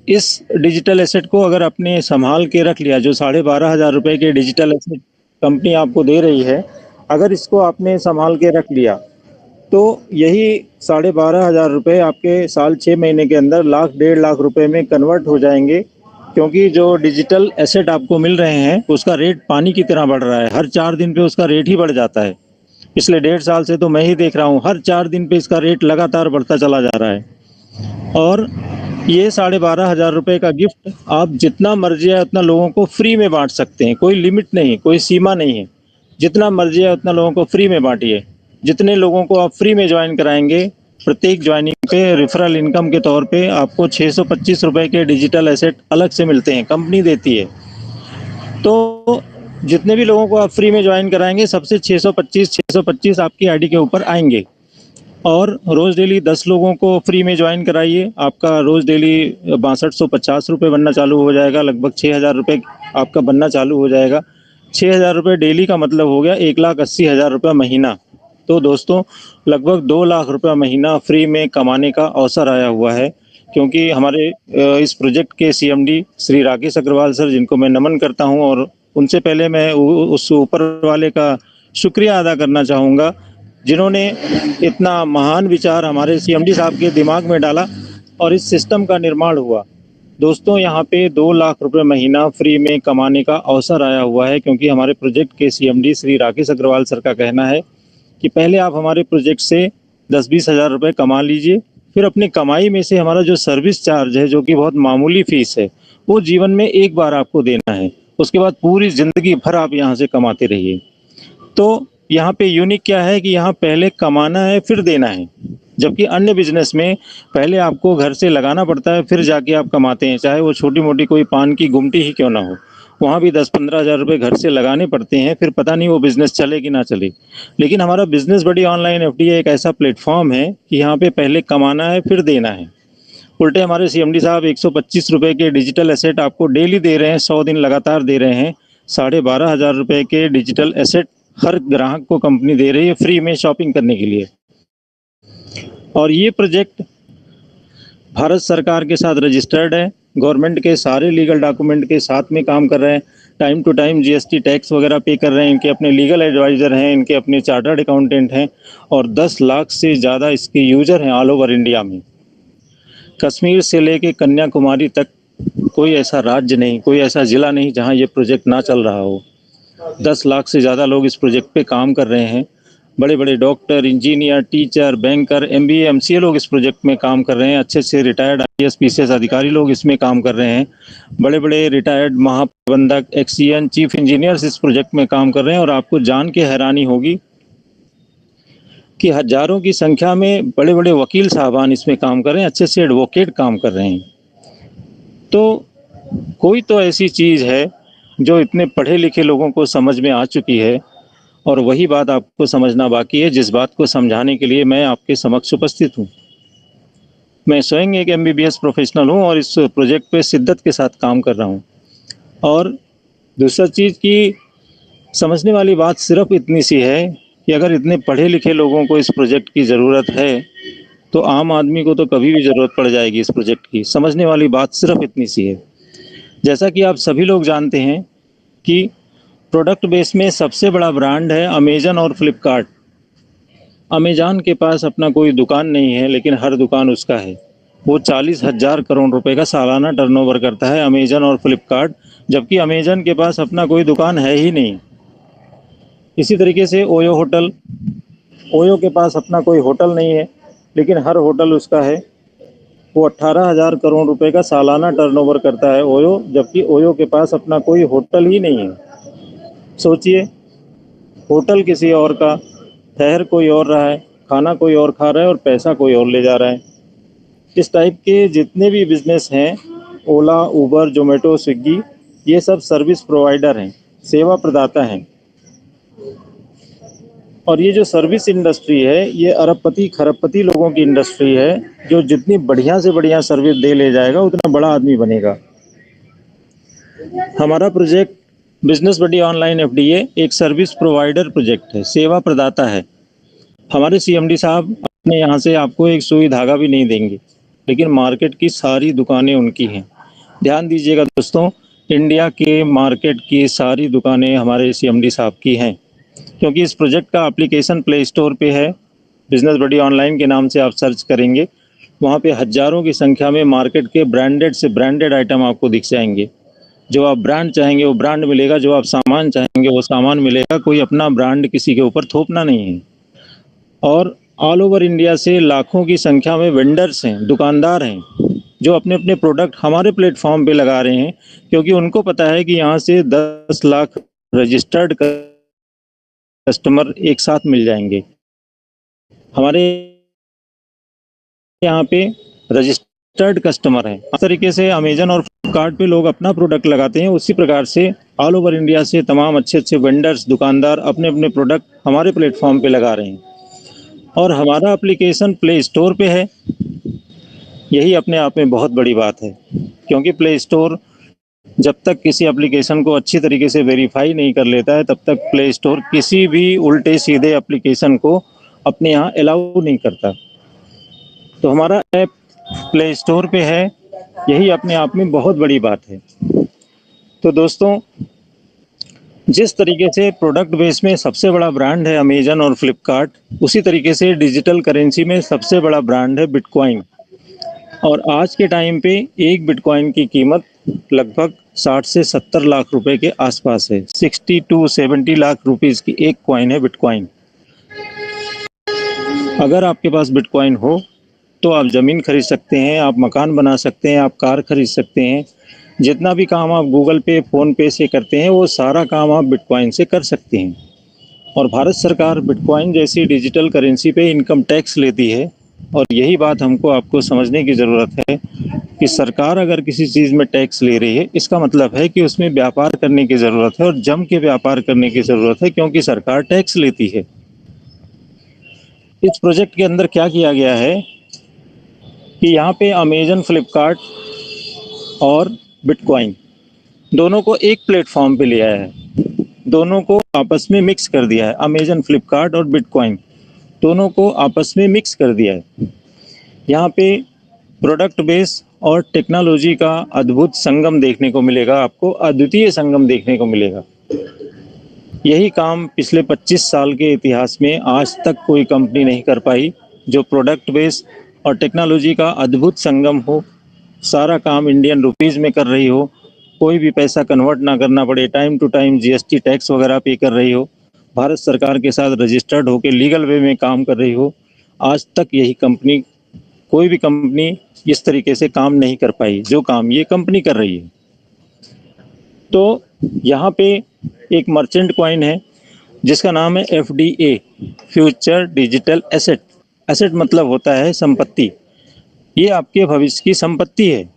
इस डिजिटल एसेट को अगर आपने संभाल के रख लिया, जो 12,500 रुपये के डिजिटल एसेट कंपनी आपको दे रही है, अगर इसको आपने संभाल के रख लिया तो यही 12,500 रुपये आपके साल 6 महीने के अंदर 1,00,000 1,50,000 रुपये में कन्वर्ट हो जाएंगे। क्योंकि जो डिजिटल एसेट आपको मिल रहे हैं उसका रेट पानी की तरह बढ़ रहा है। हर 4 दिन पे उसका रेट ही बढ़ जाता है। पिछले 1.5 साल से तो मैं ही देख रहा हूँ, हर 4 दिन पे इसका रेट लगातार बढ़ता चला जा रहा है। और ये 12,500 रुपये का गिफ्ट आप जितना मर्जी है उतना लोगों को फ्री में बांट सकते हैं। कोई लिमिट नहीं, कोई सीमा नहीं है। जितना मर्जी है उतना लोगों को फ्री में बांटिए। जितने लोगों को आप फ्री में ज्वाइन कराएंगे, प्रत्येक ज्वाइनिंग पे रेफरल इनकम के तौर पे आपको 625 रुपए के डिजिटल एसेट अलग से मिलते हैं, कंपनी देती है। तो जितने भी लोगों को आप फ्री में ज्वाइन कराएंगे, सबसे 625 आपकी आईडी के ऊपर आएंगे। और रोज़ डेली 10 लोगों को फ्री में ज्वाइन कराइए, आपका रोज़ डेली 6250 रुपये बनना चालू हो जाएगा, लगभग 6000 रुपये आपका बनना चालू हो जाएगा। 6000 रुपये डेली का मतलब हो गया 1,80,000 रुपये महीना। तो दोस्तों लगभग 2 लाख रुपये महीना फ्री में कमाने का अवसर आया हुआ है, क्योंकि हमारे इस प्रोजेक्ट के CMD श्री राकेश अग्रवाल सर, जिनको मैं नमन करता हूं, और उनसे पहले मैं उस ऊपर वाले का शुक्रिया अदा करना चाहूँगा जिन्होंने इतना महान विचार हमारे CMD साहब के दिमाग में डाला और इस सिस्टम का निर्माण हुआ। दोस्तों यहाँ पे 2 लाख रुपए महीना फ्री में कमाने का अवसर आया हुआ है, क्योंकि हमारे प्रोजेक्ट के CMD श्री राकेश अग्रवाल सर का कहना है कि पहले आप हमारे प्रोजेक्ट से 10-20 हज़ार रुपये कमा लीजिए, फिर अपनी कमाई में से हमारा जो सर्विस चार्ज है, जो कि बहुत मामूली फीस है, वो जीवन में एक बार आपको देना है। उसके बाद पूरी ज़िंदगी भर आप यहाँ से कमाते रहिए। तो यहाँ पे यूनिक क्या है कि यहाँ पहले कमाना है फिर देना है, जबकि अन्य बिजनेस में पहले आपको घर से लगाना पड़ता है फिर जाके आप कमाते हैं, चाहे वो छोटी मोटी कोई पान की गुमटी ही क्यों ना हो, वहाँ भी 10-15 हज़ार रुपये घर से लगाने पड़ते हैं, फिर पता नहीं वो बिज़नेस चले कि ना चले। लेकिन हमारा बिजनेस बड़ी ऑनलाइन FDI एक ऐसा प्लेटफॉर्म है कि यहाँ पे पहले कमाना है फिर देना है। उल्टे हमारे CMD साहब 125 रुपये के डिजिटल एसेट आपको डेली दे रहे हैं, 100 दिन लगातार दे रहे हैं। 12,500 रुपये के डिजिटल एसेट हर ग्राहक को कंपनी दे रही है फ्री में शॉपिंग करने के लिए। और ये प्रोजेक्ट भारत सरकार के साथ रजिस्टर्ड है, गवर्नमेंट के सारे लीगल डॉक्यूमेंट के साथ में काम कर रहे हैं, time to time GST tax वगैरह पे कर रहे हैं, इनके अपने लीगल एडवाइज़र हैं, इनके अपने चार्टर्ड अकाउंटेंट हैं, और 10 लाख से ज़्यादा इसके यूज़र हैं ऑल ओवर इंडिया में। कश्मीर से लेके कन्याकुमारी तक कोई ऐसा राज्य नहीं, कोई ऐसा ज़िला नहीं जहां ये प्रोजेक्ट ना चल रहा हो। 10 लाख से ज़्यादा लोग इस प्रोजेक्ट पे काम कर रहे हैं। बड़े बड़े doctor, engineer, teacher, banker, MBA, MCA लोग इस प्रोजेक्ट में काम कर रहे हैं। अच्छे से रिटायर्ड IAS PCS अधिकारी लोग इसमें काम कर रहे हैं। बड़े बड़े रिटायर्ड महाप्रबंधक, XCN, चीफ इंजीनियर्स इस प्रोजेक्ट में काम कर रहे हैं। और आपको जान के हैरानी होगी कि हज़ारों की संख्या में बड़े बड़े वकील साहबान इसमें काम कर रहे हैं, अच्छे से एडवोकेट काम कर रहे हैं। तो कोई तो ऐसी चीज़ है जो इतने पढ़े लिखे लोगों को समझ में आ चुकी है, और वही बात आपको समझना बाकी है, जिस बात को समझाने के लिए मैं आपके समक्ष उपस्थित हूँ। मैं स्वयं एक MBBS प्रोफेशनल हूँ और इस प्रोजेक्ट पे शिद्दत के साथ काम कर रहा हूँ। और दूसरा चीज़ की समझने वाली बात सिर्फ इतनी सी है कि अगर इतने पढ़े लिखे लोगों को इस प्रोजेक्ट की ज़रूरत है, तो आम आदमी को तो कभी भी ज़रूरत पड़ जाएगी इस प्रोजेक्ट की। समझने वाली बात सिर्फ इतनी सी है। जैसा कि आप सभी लोग जानते हैं कि प्रोडक्ट बेस में सबसे बड़ा ब्रांड है अमेजन और फ्लिपकार्ट। अमेजन के पास अपना कोई दुकान नहीं है, लेकिन हर दुकान उसका है। वो 40,000 करोड़ रुपए का सालाना टर्नओवर करता है अमेजन और फ्लिपकार्ट, जबकि अमेजन के पास अपना कोई दुकान है ही नहीं। इसी तरीके से ओयो होटल, ओयो के पास अपना कोई होटल नहीं है, लेकिन हर होटल उसका है। वो 18,000 करोड़ रुपए का सालाना टर्नओवर करता है ओयो, जबकि ओयो के पास अपना कोई होटल ही नहीं है। सोचिए, होटल किसी और का, ठहर कोई और रहा है, खाना कोई और खा रहा है और पैसा कोई और ले जा रहा है। इस टाइप के जितने भी बिजनेस हैं, ओला, उबर, जोमेटो, स्विगी, ये सब सर्विस प्रोवाइडर हैं, सेवा प्रदाता हैं। और ये जो सर्विस इंडस्ट्री है, ये अरबपति खरबपति लोगों की इंडस्ट्री है, जो जितनी बढ़िया से बढ़िया सर्विस दे ले जाएगा उतना बड़ा आदमी बनेगा। हमारा प्रोजेक्ट बिजनेस बडी ऑनलाइन FDI एक सर्विस प्रोवाइडर प्रोजेक्ट है, सेवा प्रदाता है। हमारे CMD साहब अपने यहाँ से आपको एक सुई धागा भी नहीं देंगे, लेकिन मार्केट की सारी दुकानें उनकी हैं। ध्यान दीजिएगा दोस्तों, इंडिया के मार्केट की सारी दुकानें हमारे CMD साहब की हैं, क्योंकि इस प्रोजेक्ट का एप्लीकेशन प्ले स्टोर पे है। बिजनेस बडी ऑनलाइन के नाम से आप सर्च करेंगे, वहाँ पे हज़ारों की संख्या में मार्केट के ब्रांडेड से ब्रांडेड आइटम आपको दिख जाएंगे। जो आप ब्रांड चाहेंगे वो ब्रांड मिलेगा, जो आप सामान चाहेंगे वो सामान मिलेगा। कोई अपना ब्रांड किसी के ऊपर थोपना नहीं है। और ऑल ओवर इंडिया से लाखों की संख्या में वेंडर्स हैं, दुकानदार हैं, जो अपने अपने प्रोडक्ट हमारे प्लेटफॉर्म पे लगा रहे हैं, क्योंकि उनको पता है कि यहाँ से 10 लाख रजिस्टर्ड कस्टमर एक साथ मिल जाएंगे। हमारे यहाँ पे रजिस्टर्ड कस्टमर हैं। इस तरीके से अमेजन और फ्लिपकार्ट पे लोग अपना प्रोडक्ट लगाते हैं, उसी प्रकार से ऑल ओवर इंडिया से तमाम अच्छे अच्छे वेंडर्स, दुकानदार अपने अपने प्रोडक्ट हमारे प्लेटफॉर्म पे लगा रहे हैं और हमारा एप्लीकेशन प्ले स्टोर पे है। यही अपने आप में बहुत बड़ी बात है, क्योंकि प्ले स्टोर जब तक किसी एप्लीकेशन को अच्छी तरीके से वेरीफाई नहीं कर लेता है, तब तक प्ले स्टोर किसी भी उल्टे सीधे एप्लीकेशन को अपने यहाँ अलाउ नहीं करता। तो हमारा ऐप प्ले स्टोर पे है, यही अपने आप में बहुत बड़ी बात है। तो दोस्तों, जिस तरीके से प्रोडक्ट बेस में सबसे बड़ा ब्रांड है अमेजन और फ्लिपकार्ट, उसी तरीके से डिजिटल करेंसी में सबसे बड़ा ब्रांड है बिटकॉइन। और आज के टाइम पे एक बिटकॉइन की कीमत लगभग 60 से 70 लाख रुपए के आसपास है। 60 to 70 लाख रुपीस की एक कॉइन है बिटकॉइन। अगर आपके पास बिटकॉइन हो तो आप ज़मीन खरीद सकते हैं, आप मकान बना सकते हैं, आप कार खरीद सकते हैं। जितना भी काम आप गूगल पे, फ़ोन पे से करते हैं, वो सारा काम आप बिटकॉइन से कर सकते हैं। और भारत सरकार बिटकॉइन जैसी डिजिटल करेंसी पे इनकम टैक्स लेती है। और यही बात हमको आपको समझने की ज़रूरत है कि सरकार अगर किसी चीज़ में टैक्स ले रही है, इसका मतलब है कि उसमें व्यापार करने की ज़रूरत है और जम के व्यापार करने की ज़रूरत है, क्योंकि सरकार टैक्स लेती है। इस प्रोजेक्ट के अंदर क्या किया गया है कि यहाँ पे अमेजन, फ्लिपकार्ट और बिटकॉइन दोनों को एक प्लेटफॉर्म पे ले आया है, दोनों को आपस में मिक्स कर दिया है। अमेजन, फ्लिपकार्ट और बिटकॉइन दोनों को आपस में मिक्स कर दिया है। यहाँ पे प्रोडक्ट बेस और टेक्नोलॉजी का अद्भुत संगम देखने को मिलेगा, आपको अद्वितीय संगम देखने को मिलेगा। यही काम पिछले 25 साल के इतिहास में आज तक कोई कंपनी नहीं कर पाई, जो प्रोडक्ट बेस और टेक्नोलॉजी का अद्भुत संगम हो, सारा काम इंडियन रुपीज़ में कर रही हो, कोई भी पैसा कन्वर्ट ना करना पड़े, टाइम टू टाइम जीएसटी टैक्स वगैरह पे कर रही हो, भारत सरकार के साथ रजिस्टर्ड होकर लीगल वे में काम कर रही हो। आज तक यही कंपनी, कोई भी कंपनी इस तरीके से काम नहीं कर पाई जो काम ये कंपनी कर रही है। तो यहाँ पे एक मर्चेंट कॉइन है जिसका नाम है FDA, future digital asset. Asset मतलब होता है संपत्ति। ये आपके भविष्य की संपत्ति है।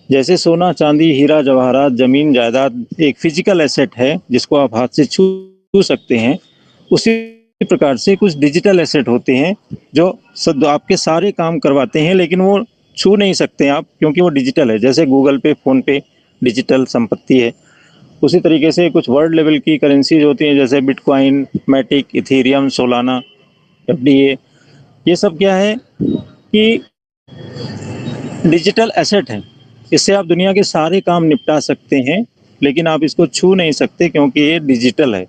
जैसे सोना, चांदी, हीरा जवाहरात, जमीन जायदाद एक फिजिकल एसेट है जिसको आप हाथ से छू सकते हैं, उसी प्रकार से कुछ डिजिटल एसेट होते हैं जो आपके सारे काम करवाते हैं, लेकिन वो छू नहीं सकते आप, क्योंकि वो डिजिटल है। जैसे गूगल पे, फ़ोन पे डिजिटल संपत्ति है, उसी तरीके से कुछ वर्ल्ड लेवल की करेंसीज होती हैं, जैसे Bitcoin, Matic, Ethereum, Solana, FDA। ये सब क्या है कि डिजिटल एसेट है। इससे आप दुनिया के सारे काम निपटा सकते हैं, लेकिन आप इसको छू नहीं सकते क्योंकि ये डिजिटल है।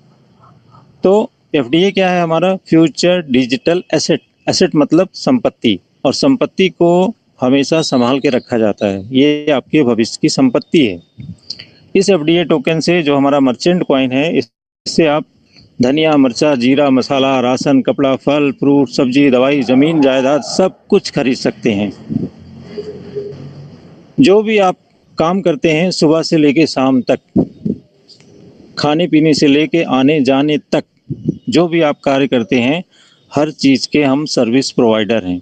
तो FDA क्या है हमारा? Future digital asset. एसेट मतलब संपत्ति, और संपत्ति को हमेशा संभाल के रखा जाता है। ये आपके भविष्य की संपत्ति है। इस FDA टोकन से जो हमारा मर्चेंट कॉइन है, इससे आप धनिया, मिर्चा, जीरा, मसाला, राशन, कपड़ा, फल, फ्रूट, सब्जी, दवाई, ज़मीन, जायदाद सब कुछ खरीद सकते हैं। जो भी आप काम करते हैं सुबह से लेके शाम तक, खाने पीने से लेके आने जाने तक, जो भी आप कार्य करते हैं, हर चीज़ के हम सर्विस प्रोवाइडर हैं।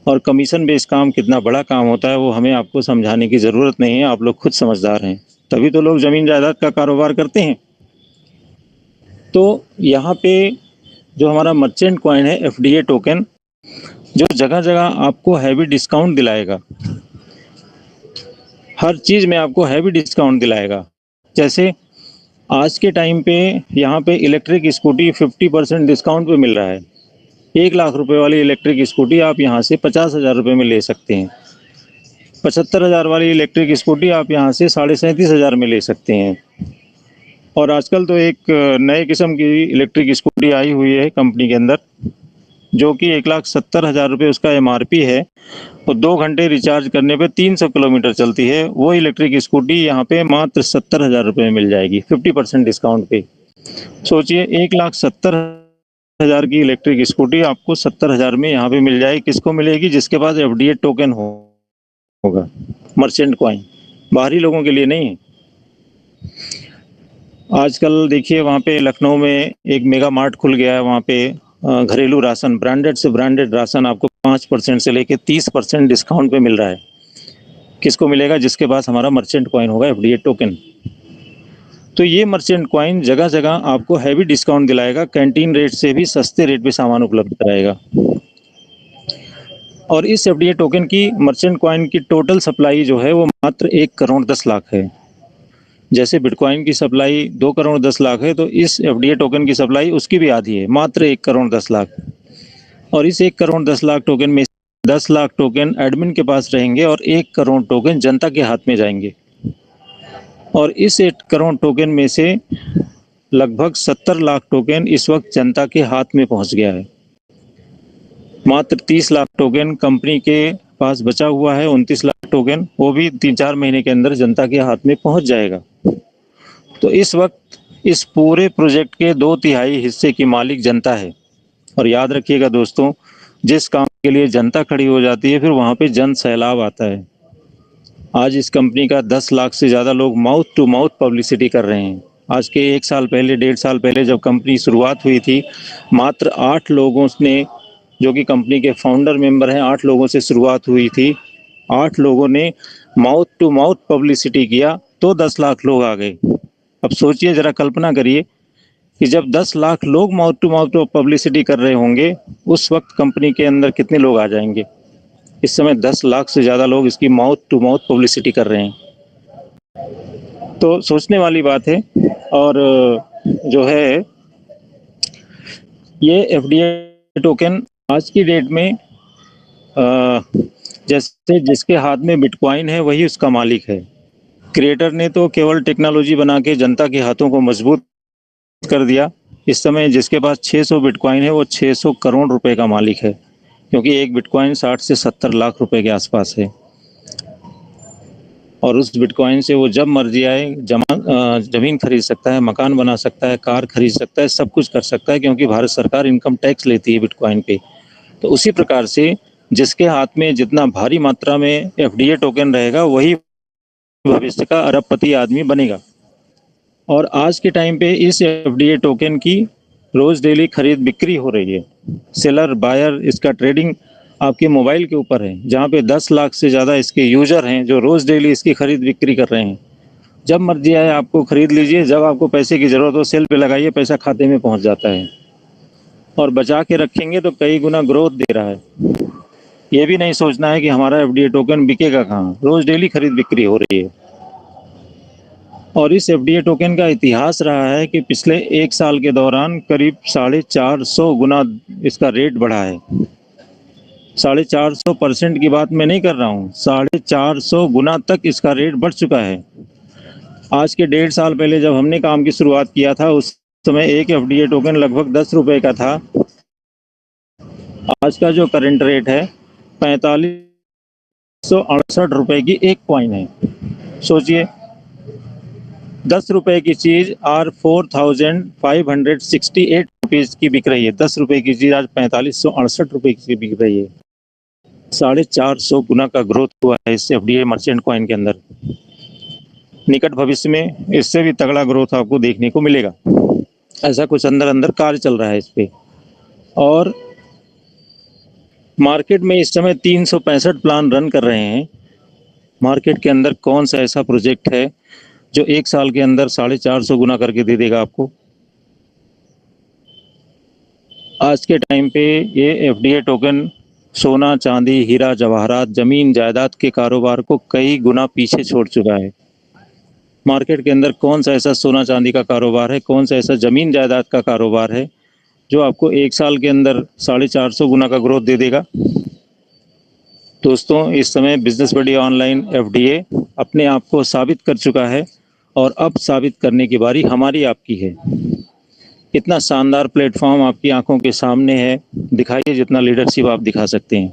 और कमीशन बेस्ड काम कितना बड़ा काम होता है वो हमें आपको समझाने की ज़रूरत नहीं है, आप लोग खुद समझदार हैं, तभी तो लोग ज़मीन जायदाद का कारोबार करते हैं। तो यहाँ पे जो हमारा मर्चेंट कॉइन है FDA टोकन, जो जगह जगह आपको हैवी डिस्काउंट दिलाएगा, हर चीज़ में आपको हैवी डिस्काउंट दिलाएगा। जैसे आज के टाइम पे यहाँ पे इलेक्ट्रिक स्कूटी 50% डिस्काउंट पे मिल रहा है। 1 लाख रुपए वाली इलेक्ट्रिक स्कूटी आप यहाँ से 50,000 रुपये में ले सकते हैं। 75,000 वाली इलेक्ट्रिक स्कूटी आप यहाँ से 37,500 में ले सकते हैं। और आजकल तो एक नए किस्म की इलेक्ट्रिक स्कूटी आई हुई है कंपनी के अंदर, जो कि 1,70,000 रुपये उसका MRP है, और 2 घंटे रिचार्ज करने पे 300 किलोमीटर चलती है। वो इलेक्ट्रिक स्कूटी यहाँ पे मात्र 70,000 रुपये में मिल जाएगी 50% डिस्काउंट पे। सोचिए, 1,70,000 की इलेक्ट्रिक स्कूटी आपको 70,000 में यहाँ पे मिल जाएगी। किसको मिलेगी? जिसके पास FDA टोकन होगा, मर्चेंट कॉइन। बाहरी लोगों के लिए नहीं है। आजकल देखिए वहाँ पे लखनऊ में एक मेगा मार्ट खुल गया है, वहाँ पे घरेलू राशन, ब्रांडेड से ब्रांडेड राशन आपको 5% से लेके 30% डिस्काउंट पे मिल रहा है। किसको मिलेगा? जिसके पास हमारा मर्चेंट कॉइन होगा, एफडीए टोकन। तो ये मर्चेंट कॉइन जगह जगह आपको हैवी डिस्काउंट दिलाएगा, कैंटीन रेट से भी सस्ते रेट पे सामान उपलब्ध कराएगा। और इस एफडीए टोकन की मर्चेंट कॉइन की टोटल सप्लाई जो है वो मात्र 1 करोड़ 10 लाख है। जैसे बिटकॉइन की सप्लाई 2 करोड़ 10 लाख है, तो इस एफडीए टोकन की सप्लाई उसकी भी आधी है, मात्र 1 करोड़ 10 लाख। और इस 1 करोड़ 10 लाख टोकन में 10 लाख टोकन एडमिन के पास रहेंगे और 1 करोड़ टोकन जनता के हाथ में जाएंगे। और इस 1 करोड़ टोकन में से लगभग 70 लाख टोकन इस वक्त जनता के हाथ में पहुंच गया है। मात्र 30 लाख टोकन कंपनी के पास बचा हुआ है, 29 लाख टोकन वो भी 3-4 महीने के अंदर जनता के हाथ में पहुंच जाएगा। तो इस वक्त इस पूरे प्रोजेक्ट के 2/3 हिस्से की मालिक जनता है। और याद रखिएगा दोस्तों, जिस काम के लिए जनता खड़ी हो जाती है फिर वहाँ पे जन सैलाब आता है। आज इस कंपनी का 10 लाख से ज़्यादा लोग माउथ टू माउथ पब्लिसिटी कर रहे हैं। आज के 1 साल पहले, 1.5 साल पहले जब कंपनी शुरुआत हुई थी, मात्र 8 लोगों ने, जो कि कंपनी के फाउंडर मेंबर हैं, 8 लोगों से शुरुआत हुई थी। 8 लोगों ने माउथ टू माउथ पब्लिसिटी किया तो 10 लाख लोग आ गए। अब सोचिए, ज़रा कल्पना करिए कि जब 10 लाख लोग माउथ टू माउथ पब्लिसिटी कर रहे होंगे, उस वक्त कंपनी के अंदर कितने लोग आ जाएंगे। इस समय 10 लाख से ज़्यादा लोग इसकी माउथ टू माउथ पब्लिसिटी कर रहे हैं। तो सोचने वाली बात है। और जो है ये एफडीए टोकन आज की डेट में जैसे जिसके हाथ में बिटकॉइन है वही उसका मालिक है। क्रिएटर ने तो केवल टेक्नोलॉजी बना के जनता के हाथों को मजबूत कर दिया। इस समय जिसके पास 600 बिटकॉइन है वो 600 करोड़ रुपए का मालिक है, क्योंकि एक बिटकॉइन 60 से 70 लाख रुपए के आसपास है। और उस बिटकॉइन से वो जब मर्जी आए जमीन खरीद सकता है, मकान बना सकता है, कार खरीद सकता है, सब कुछ कर सकता है, क्योंकि भारत सरकार इनकम टैक्स लेती है बिटकॉइन पे। तो उसी प्रकार से जिसके हाथ में जितना भारी मात्रा में एफडीए टोकन रहेगा वही भविष्य का अरबपति आदमी बनेगा। और आज के टाइम पे इस एफडीए टोकन की रोज डेली खरीद बिक्री हो रही है। सेलर बायर इसका ट्रेडिंग आपके मोबाइल के ऊपर है, जहाँ पे 10 लाख से ज़्यादा इसके यूजर हैं जो रोज डेली इसकी खरीद बिक्री कर रहे हैं। जब मर्जी आए आपको खरीद लीजिए, जब आपको पैसे की ज़रूरत हो सेल पे लगाइए, पैसा खाते में पहुँच जाता है। और बचा के रखेंगे तो कई गुना ग्रोथ दे रहा है। ये भी नहीं सोचना है कि हमारा एफडीए टोकन बिकेगा कहाँ, रोज डेली खरीद बिक्री हो रही है। और इस एफडीए टोकन का इतिहास रहा है कि पिछले 1 साल के दौरान करीब 450 गुना इसका रेट बढ़ा है। 450% की बात मैं नहीं कर रहा हूँ, 450 गुना तक इसका रेट बढ़ चुका है। आज के 1.5 साल पहले जब हमने काम की शुरुआत किया था, उस समय एक एफडीए टोकन लगभग 10 रुपए का था। आज का जो करंट रेट है 4568 रुपए की एक कॉइन है। सोचिए, 10 रुपए की चीज आज 4568 रुपीज की बिक रही है। 10 रुपए की चीज आज 4568 रुपए की बिक रही है। 450 गुना का ग्रोथ हुआ है इस एफडीए मर्चेंट कॉइन के अंदर। निकट भविष्य में इससे भी तगड़ा ग्रोथ आपको देखने को मिलेगा। ऐसा कुछ अंदर कार्य चल रहा है इस पे। और मार्केट में इस समय 365 प्लान रन कर रहे हैं। मार्केट के अंदर कौन सा ऐसा प्रोजेक्ट है जो 1 साल के अंदर 450 गुना करके दे देगा आपको। आज के टाइम पे ये एफडीए टोकन सोना चांदी हीरा जवाहरात जमीन जायदाद के कारोबार को कई गुना पीछे छोड़ चुका है। मार्केट के अंदर कौन सा ऐसा सोना चांदी का कारोबार है, कौन सा ऐसा जमीन जायदाद का कारोबार है जो आपको 1 साल के अंदर 450 गुना का ग्रोथ दे देगा। दोस्तों, इस समय बिजनेस बडी ऑनलाइन एफडीए अपने आप को साबित कर चुका है और अब साबित करने की बारी हमारी आपकी है। इतना शानदार प्लेटफॉर्म आपकी आंखों के सामने है, दिखाइए जितना लीडरशिप आप दिखा सकते हैं।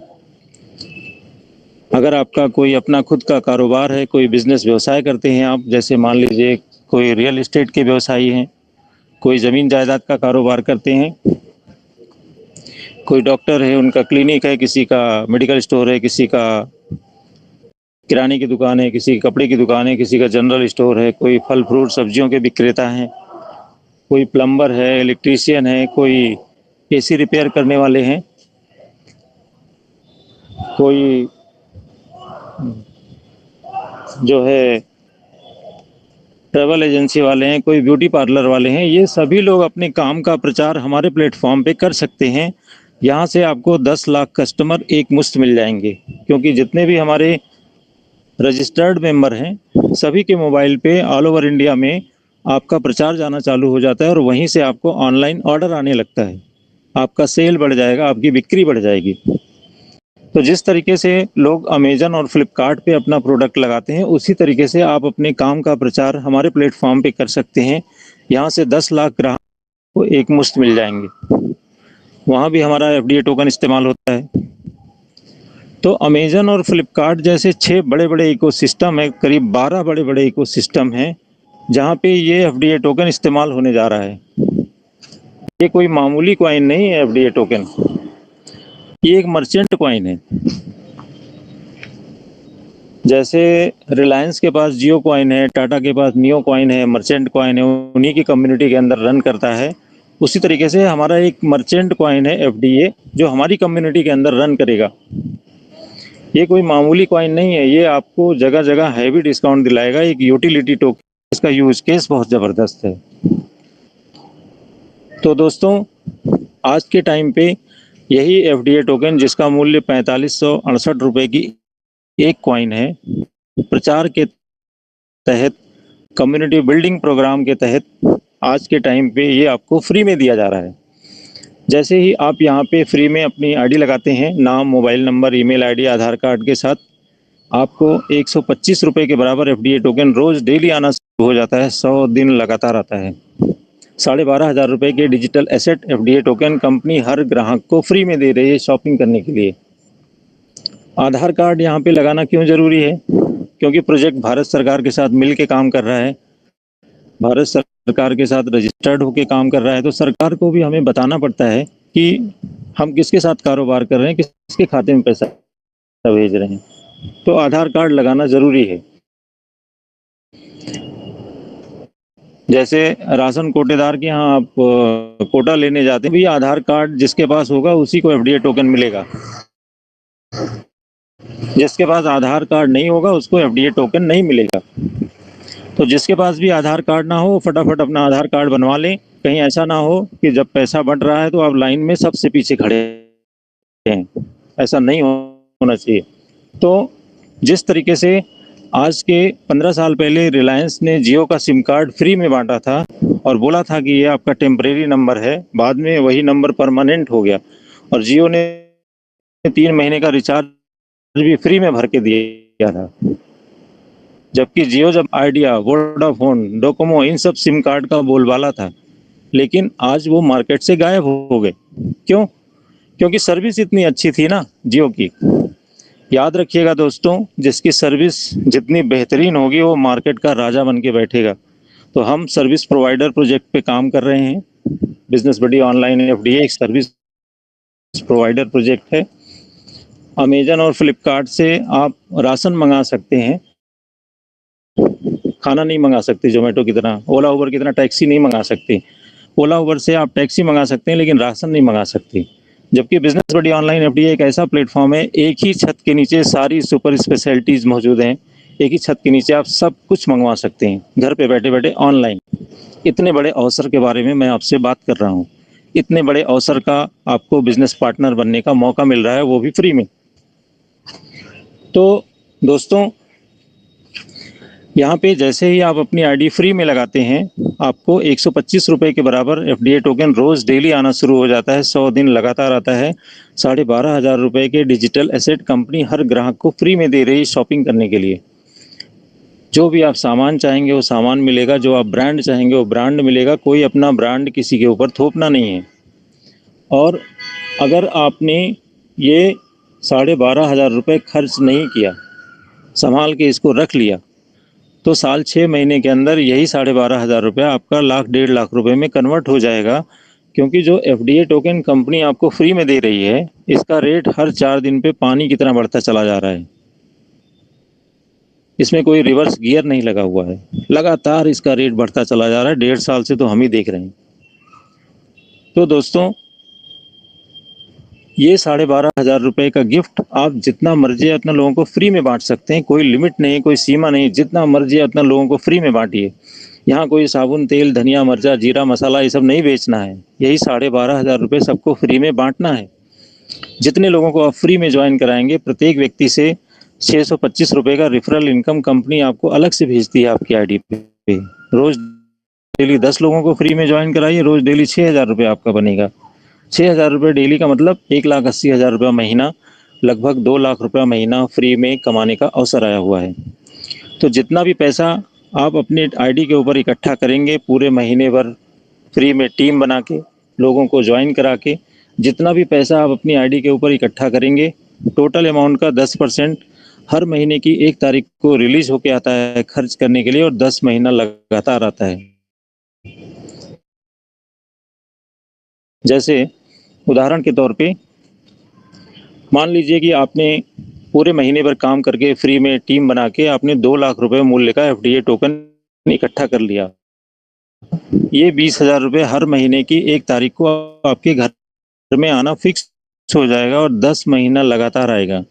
अगर आपका कोई अपना खुद का कारोबार है, कोई बिजनेस व्यवसाय करते हैं आप, जैसे मान लीजिए कोई रियल एस्टेट के व्यवसायी हैं, कोई ज़मीन जायदाद का कारोबार करते हैं, कोई डॉक्टर है उनका क्लिनिक है, किसी का मेडिकल स्टोर है, किसी का किराने की दुकान है, किसी की कपड़े की दुकान है, किसी का जनरल स्टोर है, कोई फल फ्रूट सब्जियों के विक्रेता हैं, कोई प्लम्बर है, इलेक्ट्रीशियन है, कोई एसी रिपेयर करने वाले हैं, कोई जो है ट्रैवल एजेंसी वाले हैं, कोई ब्यूटी पार्लर वाले हैं, ये सभी लोग अपने काम का प्रचार हमारे प्लेटफॉर्म पे कर सकते हैं। यहाँ से आपको 10 लाख कस्टमर एक मुश्त मिल जाएंगे, क्योंकि जितने भी हमारे रजिस्टर्ड मेंबर हैं सभी के मोबाइल पे ऑल ओवर इंडिया में आपका प्रचार जाना चालू हो जाता है और वहीं से आपको ऑनलाइन ऑर्डर आने लगता है। आपका सेल बढ़ जाएगा, आपकी बिक्री बढ़ जाएगी। तो जिस तरीके से लोग अमेजन और फ्लिपकार्ट पे अपना प्रोडक्ट लगाते हैं, उसी तरीके से आप अपने काम का प्रचार हमारे प्लेटफॉर्म पे कर सकते हैं। यहाँ से 10 लाख ग्राहक को एक मुश्त मिल जाएंगे। वहाँ भी हमारा एफडीए टोकन इस्तेमाल होता है। तो अमेजन और फ्लिपकार्ट जैसे 6 बड़े बड़े इकोसिस्टम है, करीब 12 बड़े बड़े इकोसिस्टम हैं जहाँ पे ये एफडीए टोकन इस्तेमाल होने जा रहा है। ये कोई मामूली कॉइन नहीं है एफडीए टोकन, ये एक मर्चेंट कॉइन है। जैसे रिलायंस के पास जियो कॉइन है, टाटा के पास नियो कॉइन है, मर्चेंट कॉइन है, उन्हीं की कम्युनिटी के अंदर रन करता है। उसी तरीके से हमारा एक मर्चेंट कॉइन है एफडीए, जो हमारी कम्युनिटी के अंदर रन करेगा। ये कोई मामूली कॉइन नहीं है, ये आपको जगह जगह हैवी डिस्काउंट दिलाएगा। एक यूटिलिटी टोकन, इसका यूज केस बहुत ज़बरदस्त है। तो दोस्तों, आज के टाइम पे यही एफडीए टोकन, जिसका मूल्य 4568 रुपये की एक कॉइन है, प्रचार के तहत, कम्युनिटी बिल्डिंग प्रोग्राम के तहत आज के टाइम पे ये आपको फ्री में दिया जा रहा है। जैसे ही आप यहाँ पे फ्री में अपनी आईडी लगाते हैं, नाम, मोबाइल नंबर, ईमेल आईडी, आधार कार्ड के साथ, आपको 125 रुपये के बराबर एफडीए टोकन रोज़ डेली आना शुरू हो जाता है। 100 दिन लगातार आता है। 12,500 रुपये के digital asset FDA token company हर ग्राहक को फ्री में दे रही है शॉपिंग करने के लिए। आधार कार्ड यहाँ पे लगाना क्यों ज़रूरी है? क्योंकि प्रोजेक्ट भारत सरकार के साथ मिल के काम कर रहा है, भारत सरकार के साथ रजिस्टर्ड होकर काम कर रहा है। तो सरकार को भी हमें बताना पड़ता है कि हम किसके साथ कारोबार कर रहे हैं, किसके खाते में पैसा भेज रहे हैं। तो आधार कार्ड लगाना ज़रूरी है। जैसे राशन कोटेदार के यहाँ आप कोटा लेने जाते हैं, भी आधार कार्ड जिसके पास होगा उसी को एफडीए टोकन मिलेगा। जिसके पास आधार कार्ड नहीं होगा उसको एफडीए टोकन नहीं मिलेगा। तो जिसके पास भी आधार कार्ड ना हो, फटाफट अपना आधार कार्ड बनवा लें। कहीं ऐसा ना हो कि जब पैसा बढ़ रहा है तो आप लाइन में सबसे पीछे खड़े हैं। ऐसा नहीं होना चाहिए। तो जिस तरीके से आज के 15 साल पहले रिलायंस ने जियो का सिम कार्ड फ्री में बांटा था और बोला था कि ये आपका टेम्परेरी नंबर है, बाद में वही नंबर परमानेंट हो गया और जियो ने 3 महीने का रिचार्ज भी फ्री में भर के दिया था। जबकि जियो जब आइडिया, वोडाफोन, डोकोमो, इन सब सिम कार्ड का बोलबाला था, लेकिन आज वो मार्केट से गायब हो गए। क्यों? क्योंकि सर्विस इतनी अच्छी थी ना जियो की। याद रखिएगा दोस्तों, जिसकी सर्विस जितनी बेहतरीन होगी वो मार्केट का राजा बन के बैठेगा। तो हम सर्विस प्रोवाइडर प्रोजेक्ट पे काम कर रहे हैं। बिजनेस बडी ऑनलाइन एफडीए एक सर्विस प्रोवाइडर प्रोजेक्ट है। अमेजन और फ्लिपकार्ट से आप राशन मंगा सकते हैं, खाना नहीं मंगा सकते जोमेटो की तरह, ओला उबर की तरह टैक्सी नहीं मंगा सकते। ओला उबर से आप टैक्सी मंगा सकते हैं लेकिन राशन नहीं मंगा सकते। जबकि बिजनेस बडी ऑनलाइन एफडीए एक ऐसा प्लेटफॉर्म है, एक ही छत के नीचे सारी सुपर स्पेशलिटीज़ मौजूद हैं। एक ही छत के नीचे आप सब कुछ मंगवा सकते हैं, घर पे बैठे बैठे ऑनलाइन। इतने बड़े अवसर के बारे में मैं आपसे बात कर रहा हूँ। इतने बड़े अवसर का आपको बिजनेस पार्टनर बनने का मौका मिल रहा है, वो भी फ्री में। तो दोस्तों, यहाँ पे जैसे ही आप अपनी आईडी फ्री में लगाते हैं, आपको 125 रुपये के बराबर एफडीए टोकन रोज़ डेली आना शुरू हो जाता है। 100 दिन लगातार आता है। 12,500 रुपये के डिजिटल एसेट कंपनी हर ग्राहक को फ्री में दे रही है शॉपिंग करने के लिए। जो भी आप सामान चाहेंगे वो सामान मिलेगा, जो आप ब्रांड चाहेंगे वो ब्रांड मिलेगा। कोई अपना ब्रांड किसी के ऊपर थोपना नहीं है। और अगर आपने ये 12,500 रुपये खर्च नहीं किया, संभाल के इसको रख लिया, तो साल 6 महीने के अंदर यही 12,500 रुपये आपका 1,00,000 1,50,000 रुपये में कन्वर्ट हो जाएगा। क्योंकि जो एफडीए टोकन कंपनी आपको फ्री में दे रही है, इसका रेट हर 4 दिन पे पानी की तरह बढ़ता चला जा रहा है। इसमें कोई रिवर्स गियर नहीं लगा हुआ है, लगातार इसका रेट बढ़ता चला जा रहा है। 1.5 साल से तो हम ही देख रहे हैं। तो दोस्तों, ये 12,500 रुपए का गिफ्ट आप जितना मर्जी है उतना लोगों को फ्री में बांट सकते हैं। कोई लिमिट नहीं, कोई सीमा नहीं, जितना मर्जी है उतना लोगों को फ्री में बांटिए। यहाँ कोई साबुन, तेल, धनिया, मिर्चा, जीरा, मसाला ये सब नहीं बेचना है। यही 12,500 रुपये सबको फ्री में बांटना है। जितने लोगों को आप फ्री में ज्वाइन कराएंगे, प्रत्येक व्यक्ति से 625 रुपये का रेफरल इनकम कंपनी आपको अलग से भेजती है आपकी आईडी पे। रोज डेली 10 लोगों को फ्री में ज्वाइन कराइए, रोज डेली 6,000 रुपये आपका बनेगा। 6,000 रुपये डेली का मतलब 1,80,000 रुपया महीना, लगभग 2 लाख रुपया महीना फ्री में कमाने का अवसर आया हुआ है। तो जितना भी पैसा आप अपने आईडी के ऊपर इकट्ठा करेंगे, पूरे महीने भर फ्री में टीम बना के, लोगों को ज्वाइन करा के, जितना भी पैसा आप अपनी आईडी के ऊपर इकट्ठा करेंगे, टोटल अमाउंट का 10% हर महीने की 1 तारीख को रिलीज होके आता है खर्च करने के लिए, और 10 महीना लगातार आता है। जैसे उदाहरण के तौर पे मान लीजिए कि आपने पूरे महीने भर काम करके फ्री में टीम बना के आपने 2 लाख रुपए मूल्य का एफडीए टोकन इकट्ठा कर लिया। ये 20,000 रुपये हर महीने की 1 तारीख को आपके घर में आना फिक्स हो जाएगा और 10 महीना लगातार आएगा।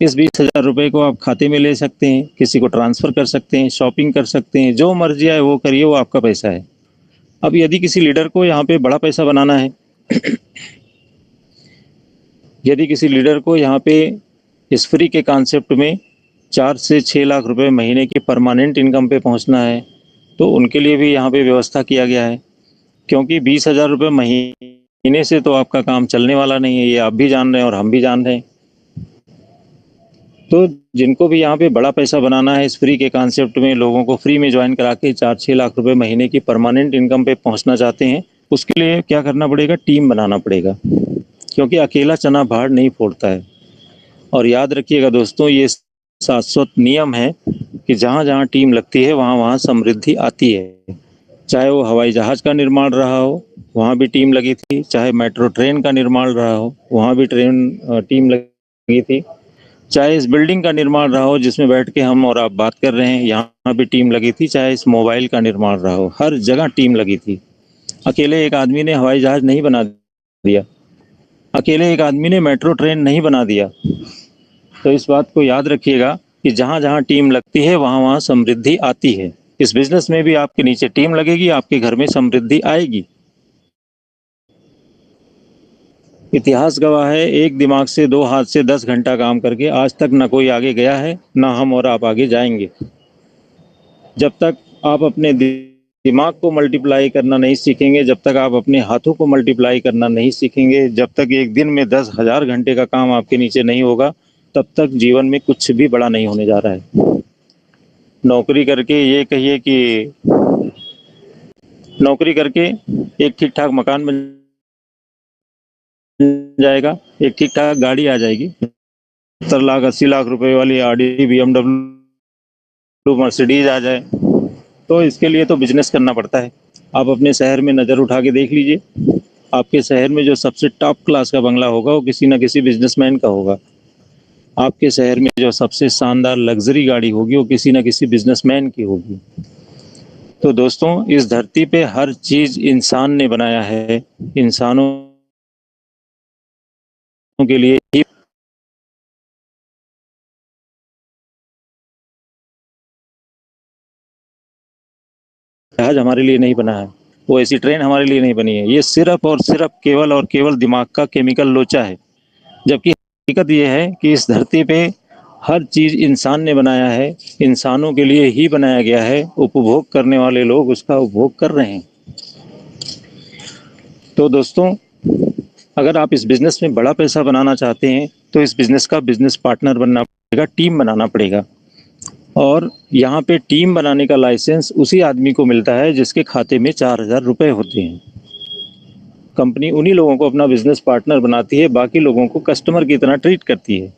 इस 20,000 रुपये को आप खाते में ले सकते हैं, किसी को ट्रांसफ़र कर सकते हैं, शॉपिंग कर सकते हैं, जो मर्जी आए वो करिए, वो आपका पैसा है। अब यदि किसी लीडर को यहाँ पे बड़ा पैसा बनाना है यदि किसी लीडर को यहाँ पे इस फ्री के कॉन्सेप्ट में 4 से 6 लाख रुपए महीने की परमानेंट इनकम पे पहुँचना है, तो उनके लिए भी यहाँ पे व्यवस्था किया गया है। क्योंकि 20,000 रुपये महीने से तो आपका काम चलने वाला नहीं है, ये आप भी जान रहे हैं और हम भी जान रहे हैं। तो जिनको भी यहाँ पे बड़ा पैसा बनाना है, इस फ्री के कॉन्सेप्ट में लोगों को फ्री में ज्वाइन करा के 4-6 लाख रुपए महीने की परमानेंट इनकम पे पहुँचना चाहते हैं, उसके लिए क्या करना पड़ेगा? टीम बनाना पड़ेगा, क्योंकि अकेला चना भाड़ नहीं फोड़ता है। और याद रखिएगा दोस्तों, ये शाश्वत नियम है कि जहाँ जहाँ टीम लगती है वहाँ वहाँ समृद्धि आती है। चाहे वो हवाई जहाज का निर्माण रहा हो, वहाँ भी टीम लगी थी, चाहे मेट्रो ट्रेन का निर्माण रहा हो, वहाँ भी टीम लगी थी, चाहे इस बिल्डिंग का निर्माण रहा हो जिसमें बैठ के हम और आप बात कर रहे हैं, यहाँ भी टीम लगी थी, चाहे इस मोबाइल का निर्माण रहा हो, हर जगह टीम लगी थी। अकेले एक आदमी ने हवाई जहाज नहीं बना दिया, अकेले एक आदमी ने मेट्रो ट्रेन नहीं बना दिया। तो इस बात को याद रखिएगा कि जहाँ जहाँ टीम लगती है वहाँ वहाँ समृद्धि आती है। इस बिजनेस में भी आपके नीचे टीम लगेगी, आपके घर में समृद्धि आएगी। इतिहास गवाह है, एक दिमाग से 2 हाथ से 10 घंटा काम करके आज तक न कोई आगे गया है, ना हम और आप आगे जाएंगे। जब तक आप अपने दिमाग को मल्टीप्लाई करना नहीं सीखेंगे, जब तक आप अपने हाथों को मल्टीप्लाई करना नहीं सीखेंगे, जब तक एक दिन में 10,000 घंटे का काम आपके नीचे नहीं होगा, तब तक जीवन में कुछ भी बड़ा नहीं होने जा रहा है। नौकरी करके ये कहिए कि नौकरी करके एक ठीक ठाक मकान बन जाएगा, एक ठीक ठाक गाड़ी आ जाएगी, 70 लाख 80 लाख रुपए वाली आडी, BMW, मर्सिडीज आ जाए, तो इसके लिए तो बिजनेस करना पड़ता है। आप अपने शहर में नज़र उठा के देख लीजिए, आपके शहर में जो सबसे टॉप क्लास का बंगला होगा वो किसी न किसी बिजनेसमैन का होगा। आपके शहर में जो सबसे शानदार लग्जरी गाड़ी होगी वो किसी न किसी बिजनेसमैन की होगी। तो दोस्तों, इस धरती पे हर चीज़ इंसान ने बनाया है, इंसानों के लिए ही जहाज हमारे लिए नहीं बना है, वो ऐसी ट्रेन हमारे लिए नहीं बनी है। ये सिर्फ और सिर्फ केवल और केवल दिमाग का केमिकल लोचा है। जबकि हकीकत ये है कि इस धरती पे हर चीज़ इंसान ने बनाया है, इंसानों के लिए ही बनाया गया है। उपभोग करने वाले लोग उसका उपभोग कर रहे हैं। तो दोस्तों, अगर आप इस बिज़नेस में बड़ा पैसा बनाना चाहते हैं तो इस बिज़नेस का बिज़नेस पार्टनर बनना पड़ेगा, टीम बनाना पड़ेगा। और यहाँ पे टीम बनाने का लाइसेंस उसी आदमी को मिलता है जिसके खाते में 4,000 रुपये होते हैं। कंपनी उन्हीं लोगों को अपना बिजनेस पार्टनर बनाती है, बाकी लोगों को कस्टमर की तरह ट्रीट करती है।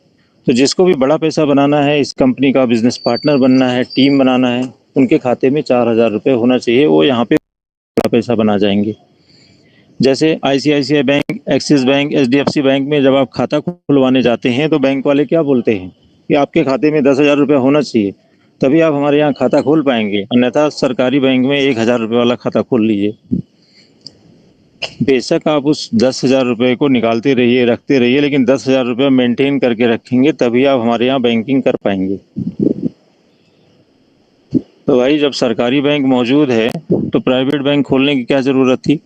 तो जिसको भी बड़ा पैसा बनाना है, इस कंपनी का बिजनेस पार्टनर बनना है, टीम बनाना है, उनके खाते में 4,000 रुपये होना चाहिए, वो यहाँ पे बड़ा पैसा बना जाएंगे। जैसे ICICI bank, axis bank, HDFC bank में जब आप खाता खुलवाने जाते हैं तो बैंक वाले क्या बोलते हैं कि आपके खाते में 10,000 रुपये होना चाहिए, तभी आप हमारे यहाँ खाता खोल पाएंगे, अन्यथा सरकारी बैंक में 1,000 रुपये वाला खाता खोल लीजिए। बेशक आप उस 10,000 रुपये को निकालते रहिए, रखते रहिए, लेकिन 10,000 रुपये मेंटेन करके रखेंगे तभी आप हमारे यहाँ बैंकिंग कर पाएंगे। तो भाई जब सरकारी बैंक मौजूद है तो प्राइवेट बैंक खोलने की क्या ज़रूरत थी?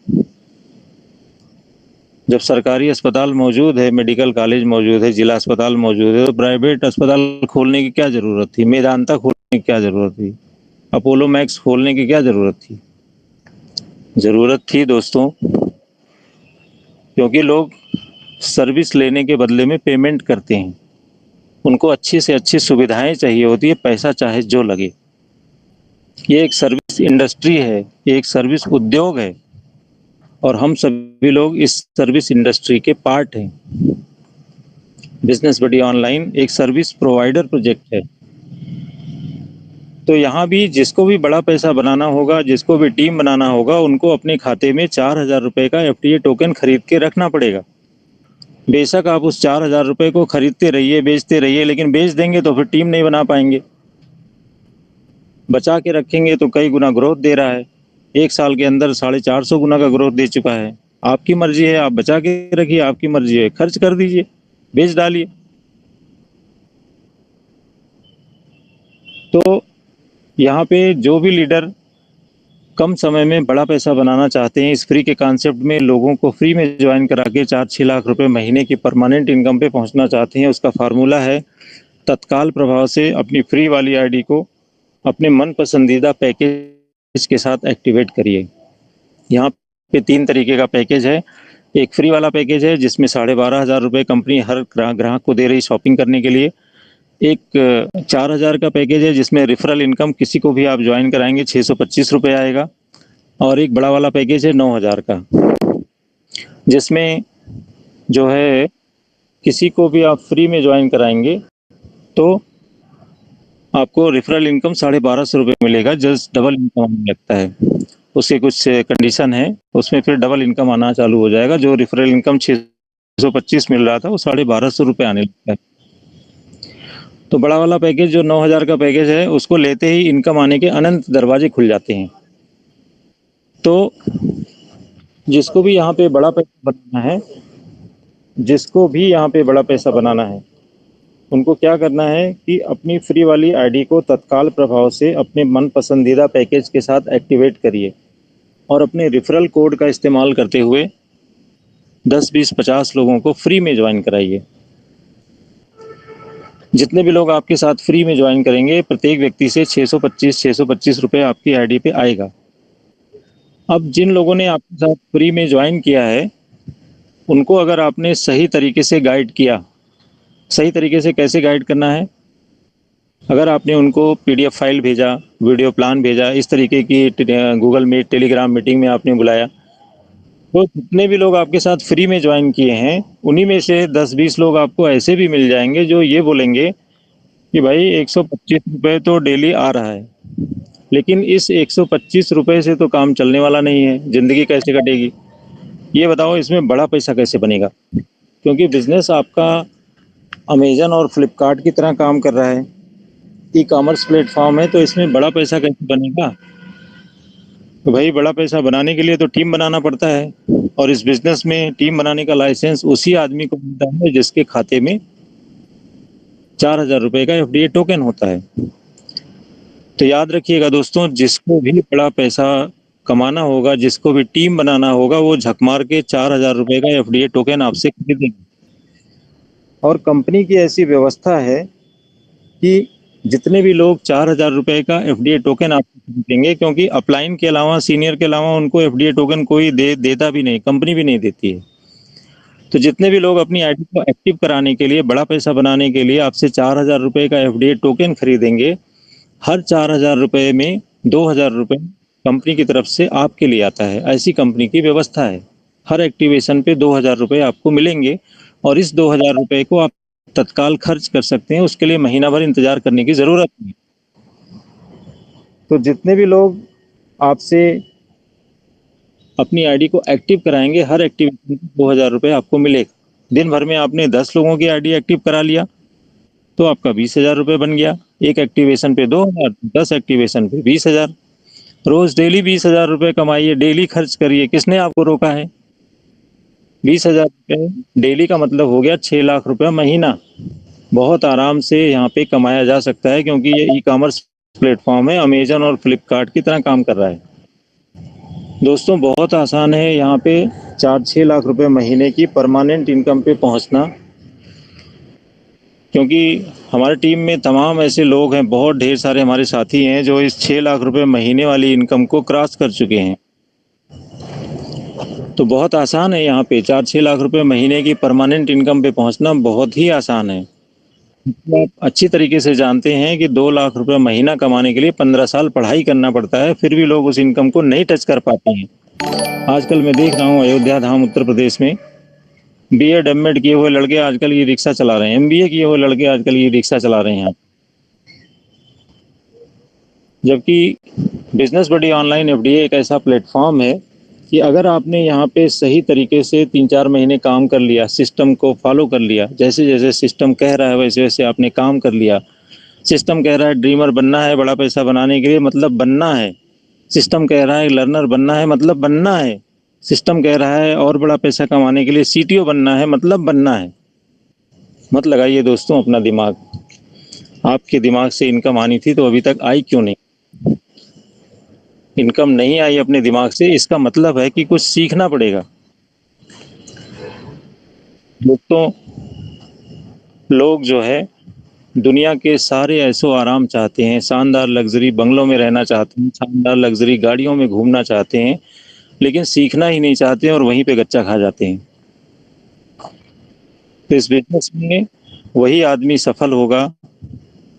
जब सरकारी अस्पताल मौजूद है, मेडिकल कॉलेज मौजूद है, जिला अस्पताल मौजूद है, तो प्राइवेट अस्पताल खोलने की क्या ज़रूरत थी? मेदांता खोलने की क्या ज़रूरत थी? अपोलो मैक्स खोलने की क्या ज़रूरत थी? ज़रूरत थी दोस्तों, क्योंकि लोग सर्विस लेने के बदले में पेमेंट करते हैं। उनको अच्छी से अच्छी सुविधाएं चाहिए होती है, पैसा चाहे जो लगे। ये एक सर्विस इंडस्ट्री है, ये एक सर्विस उद्योग है और हम सभी लोग इस सर्विस इंडस्ट्री के पार्ट हैं। बिजनेस बडी ऑनलाइन एक सर्विस प्रोवाइडर प्रोजेक्ट है। तो यहाँ भी जिसको भी बड़ा पैसा बनाना होगा, जिसको भी टीम बनाना होगा, उनको अपने खाते में 4,000 रुपये का FTA टोकन खरीद के रखना पड़ेगा। बेशक आप उस 4,000 रुपये को खरीदते रहिए, बेचते रहिए, लेकिन बेच देंगे तो फिर टीम नहीं बना पाएंगे। बचा के रखेंगे तो कई गुना ग्रोथ दे रहा है। 1 साल के अंदर 450 गुना का ग्रोथ दे चुका है। आपकी मर्जी है, आप बचा के रखिए, आपकी मर्जी है, खर्च कर दीजिए, बेच डालिए। तो यहाँ पे जो भी लीडर कम समय में बड़ा पैसा बनाना चाहते हैं, इस फ्री के कॉन्सेप्ट में लोगों को फ्री में ज्वाइन करा के 4-6 लाख रुपए महीने की परमानेंट इनकम पे पहुँचना चाहते हैं, उसका फार्मूला है तत्काल प्रभाव से अपनी फ्री वाली ID को अपने मन पसंदीदा पैकेज के साथ एक्टिवेट करिए। यहाँ पे 3 तरीके का पैकेज है। एक फ्री वाला पैकेज है जिसमें 12,500 रुपये कंपनी हर ग्राहक को दे रही शॉपिंग करने के लिए। एक 4,000 का पैकेज है जिसमें रेफरल इनकम किसी को भी आप ज्वाइन कराएंगे 625 रुपये आएगा। और एक बड़ा वाला पैकेज है 9,000 का, जिसमें जो है किसी को भी आप फ्री में ज्वाइन कराएंगे तो आपको रेफरल इनकम 1250 रुपये मिलेगा, जस्ट डबल इनकम आने लगता है। उसके कुछ कंडीशन है, उसमें फिर डबल इनकम आना चालू हो जाएगा। जो रेफरल इनकम 625 मिल रहा था वो 1250 रुपये आने लगता है। तो बड़ा वाला पैकेज जो 9,000 का पैकेज है, उसको लेते ही इनकम आने के अनंत दरवाजे खुल जाते हैं। तो जिसको भी यहाँ पे बड़ा पैसा बनाना है, जिसको भी यहाँ पे बड़ा पैसा बनाना है, उनको क्या करना है कि अपनी फ्री वाली ID को तत्काल प्रभाव से अपने मन पसंदीदा पैकेज के साथ एक्टिवेट करिए और अपने रेफरल कोड का इस्तेमाल करते हुए 10, 20, 50 लोगों को फ्री में ज्वाइन कराइए। जितने भी लोग आपके साथ फ्री में ज्वाइन करेंगे, प्रत्येक व्यक्ति से 625 रुपये आपकी ID पे आएगा। अब जिन लोगों ने आपके साथ फ्री में ज्वाइन किया है, उनको अगर आपने सही तरीके से गाइड किया, सही तरीके से कैसे गाइड करना है, अगर आपने उनको PDF फाइल भेजा, वीडियो प्लान भेजा, इस तरीके की गूगल मीट, टेलीग्राम मीटिंग में आपने बुलाया, तो जितने भी लोग आपके साथ फ्री में ज्वाइन किए हैं, उन्हीं में से 10-20 लोग आपको ऐसे भी मिल जाएंगे जो ये बोलेंगे कि भाई 125 रुपये तो डेली आ रहा है, लेकिन इस 125 रुपये से तो काम चलने वाला नहीं है, ज़िंदगी कैसे कटेगी? ये बताओ, इसमें बड़ा पैसा कैसे बनेगा? क्योंकि बिजनेस आपका अमेजन और फ्लिपकार्ट की तरह काम कर रहा है, ई-कॉमर्स प्लेटफॉर्म है, तो इसमें बड़ा पैसा कैसे बनेगा? तो भाई बड़ा पैसा बनाने के लिए तो टीम बनाना पड़ता है, और इस बिजनेस में टीम बनाने का लाइसेंस उसी आदमी को मिलता है जिसके खाते में 4,000 रुपये का FDA टोकन होता है। तो याद रखिएगा दोस्तों, जिसको भी बड़ा पैसा कमाना होगा, जिसको भी टीम बनाना होगा, वो झक मार के 4,000 रुपये का FDA टोकन आपसे खरीदेंगे। और कंपनी की ऐसी व्यवस्था है कि जितने भी लोग 4,000 रुपये का FDA टोकन आपको खरीदेंगे, क्योंकि अपलाइन के अलावा, सीनियर के अलावा उनको FDA टोकन कोई देता भी नहीं, कंपनी भी नहीं देती है। तो जितने भी लोग अपनी ID को एक्टिव कराने के लिए, बड़ा पैसा बनाने के लिए आपसे 4,000 रुपये का FDA टोकन खरीदेंगे, हर 4,000 रुपये में 2,000 रुपये कंपनी की तरफ से आपके लिए आता है। ऐसी कंपनी की व्यवस्था है। हर एक्टिवेशन पे 2,000 रुपये आपको मिलेंगे और इस 2,000 रुपये को आप तत्काल खर्च कर सकते हैं। उसके लिए महीना भर इंतजार करने की ज़रूरत नहीं। तो जितने भी लोग आपसे अपनी ID को एक्टिव कराएंगे, हर एक्टिवेशन पे 2,000 रुपये आपको मिलेगा। दिन भर में आपने 10 लोगों की ID एक्टिव करा लिया तो आपका 20,000 रुपये बन गया। एक एक्टिवेशन पे 2,000, 10 एक्टिवेशन पे 20,000। रोज डेली 20,000 रुपये कमाइए, डेली खर्च करिए। किसने आपको रोका है? 20,000 रुपये डेली का मतलब हो गया 6 लाख रुपया महीना। बहुत आराम से यहाँ पे कमाया जा सकता है, क्योंकि ये ई कॉमर्स प्लेटफॉर्म है, अमेजन और फ्लिपकार्ट की तरह काम कर रहा है। दोस्तों बहुत आसान है यहाँ पे 4-6 लाख रुपए महीने की परमानेंट इनकम पे पहुँचना, क्योंकि हमारी टीम में तमाम ऐसे लोग हैं, बहुत ढेर सारे हमारे साथी हैं जो इस 6 लाख रुपए महीने वाली इनकम को क्रॉस कर चुके हैं। तो बहुत आसान है यहाँ पे 4-6 लाख रुपए महीने की परमानेंट इनकम पे पहुँचना, बहुत ही आसान है। आप अच्छी तरीके से जानते हैं कि 2 लाख रुपए महीना कमाने के लिए 15 साल पढ़ाई करना पड़ता है, फिर भी लोग उस इनकम को नहीं टच कर पाते हैं। आजकल मैं देख रहा हूँ अयोध्या धाम उत्तर प्रदेश में बीएड एमएड किए हुए लड़के आजकल ये रिक्शा चला रहे हैं, एमबीए किए हुए लड़के आजकल ये रिक्शा चला रहे हैं। जबकि बिजनेस बडी ऑनलाइन एफडीए एक ऐसा प्लेटफॉर्म है कि अगर आपने यहाँ पे सही तरीके से 3-4 महीने काम कर लिया, सिस्टम को फॉलो कर लिया, जैसे जैसे सिस्टम कह रहा है वैसे वैसे आपने काम कर लिया। सिस्टम कह रहा है ड्रीमर बनना है, बड़ा पैसा बनाने के लिए, मतलब बनना है। सिस्टम कह रहा है लर्नर बनना है, मतलब बनना है। सिस्टम कह रहा है और बड़ा पैसा कमाने के लिए सीटीओ बनना है, मतलब बनना है। मत लगाइए दोस्तों अपना दिमाग। आपके दिमाग से इनकम आनी थी तो अभी तक आई क्यों नहीं? इनकम नहीं आई अपने दिमाग से, इसका मतलब है कि कुछ सीखना पड़ेगा। दोस्तों लोग जो है दुनिया के सारे ऐसो आराम चाहते हैं, शानदार लग्जरी बंगलों में रहना चाहते हैं, शानदार लग्जरी गाड़ियों में घूमना चाहते हैं, लेकिन सीखना ही नहीं चाहते हैं और वहीं पे गच्चा खा जाते हैं। तो इस बिजनेस में वही आदमी सफल होगा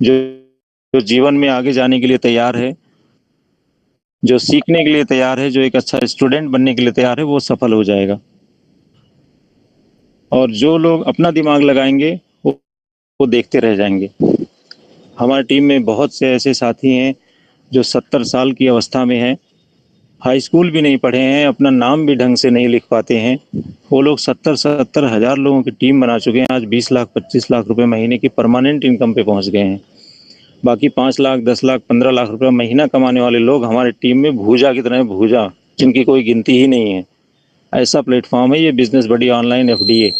जो जीवन में आगे जाने के लिए तैयार है, जो सीखने के लिए तैयार है, जो एक अच्छा स्टूडेंट बनने के लिए तैयार है, वो सफल हो जाएगा। और जो लोग अपना दिमाग लगाएंगे वो देखते रह जाएंगे। हमारी टीम में बहुत से ऐसे साथी हैं जो 70 साल की अवस्था में हैं, हाई स्कूल भी नहीं पढ़े हैं, अपना नाम भी ढंग से नहीं लिख पाते हैं। वो लोग 70 हज़ार लोगों की टीम बना चुके हैं, आज 20 लाख 25 लाख रुपए महीने की परमानेंट इनकम पे पहुंच गए हैं। बाकी 5 लाख 10 लाख 15 लाख रुपए महीना कमाने वाले लोग हमारी टीम में भूजा की तरह भूजा, जिनकी कोई गिनती ही नहीं है। ऐसा प्लेटफॉर्म है ये बिजनेस बडी ऑनलाइन एफडीए।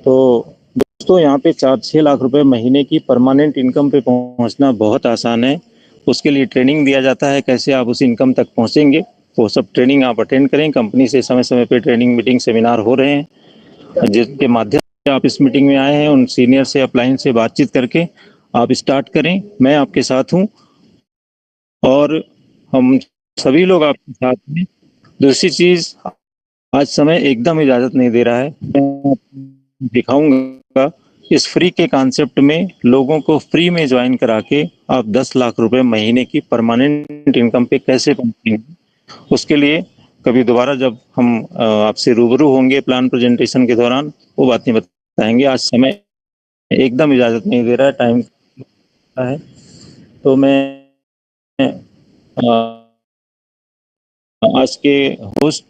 तो दोस्तों यहाँ पे 4-6 लाख रुपए महीने की परमानेंट इनकम पे पहुँचना बहुत आसान है। उसके लिए ट्रेनिंग दिया जाता है, कैसे आप उस इनकम तक पहुँचेंगे वो सब ट्रेनिंग आप अटेंड करें। कंपनी से समय समय पे ट्रेनिंग मीटिंग सेमिनार हो रहे हैं, जिसके माध्यम से आप इस मीटिंग में आए हैं। उन सीनियर से अपलाइन से बातचीत करके आप स्टार्ट करें, मैं आपके साथ हूँ और हम सभी लोग आपके साथ हैं। दूसरी चीज, आज समय एकदम इजाजत नहीं दे रहा है, मैं दिखाऊंगा इस फ्री के कॉन्सेप्ट में लोगों को फ्री में ज्वाइन करा के आप 10 लाख रुपए महीने की परमानेंट इनकम पे कैसे पहुंचेंगे। उसके लिए कभी दोबारा जब हम आपसे रूबरू होंगे प्लान प्रेजेंटेशन के दौरान, वो बातें बताएंगे। आज समय एकदम इजाजत नहीं दे रहा है, टाइम है। तो मैं आज के होस्ट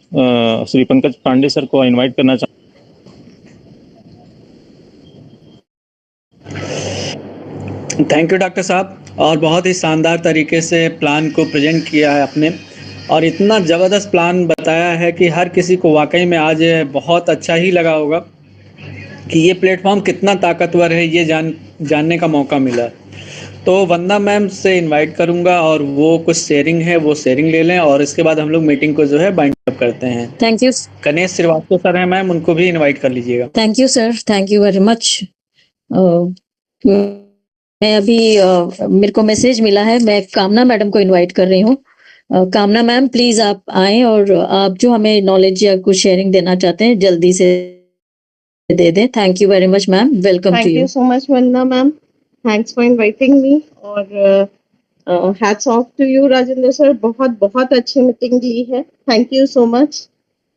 श्री पंकज पांडे सर को इनवाइट करना चाहूँ। थैंक यू डॉक्टर साहब, और बहुत ही शानदार तरीके से प्लान को प्रेजेंट किया है आपने, और इतना ज़बरदस्त प्लान बताया है कि हर किसी को वाकई में आज बहुत अच्छा ही लगा होगा कि ये प्लेटफॉर्म कितना ताकतवर है, ये जानने का मौका मिला। तो वंदना मैम से इनवाइट करूंगा और वो कुछ शेयरिंग है वो शेयरिंग ले लें, और इसके बाद हम लोग मीटिंग को जो है बाइंड अप करते हैं। Thank you. Ganesh Shrivastava sir हैं मैम, उनको भी इनवाइट कर लीजिएगा। Thank you sir, thank you very much. मैं अभी मेरे को मैसेज मिला है, मैं कामना मैडम को इनवाइट कर रही हूँ। कामना मैम प्लीज आप आएं और आप जो हमें नॉलेज या कुछ शेयरिंग देना चाहते हैं जल्दी से दे दें। Thank you very much ma'am, welcome to you. Thank you so much, Vandana ma'am. Thanks for inviting me. और hats off to you, Rajendra sir, बहुत बहुत अच्छी मीटिंग ली है। Thank you so much.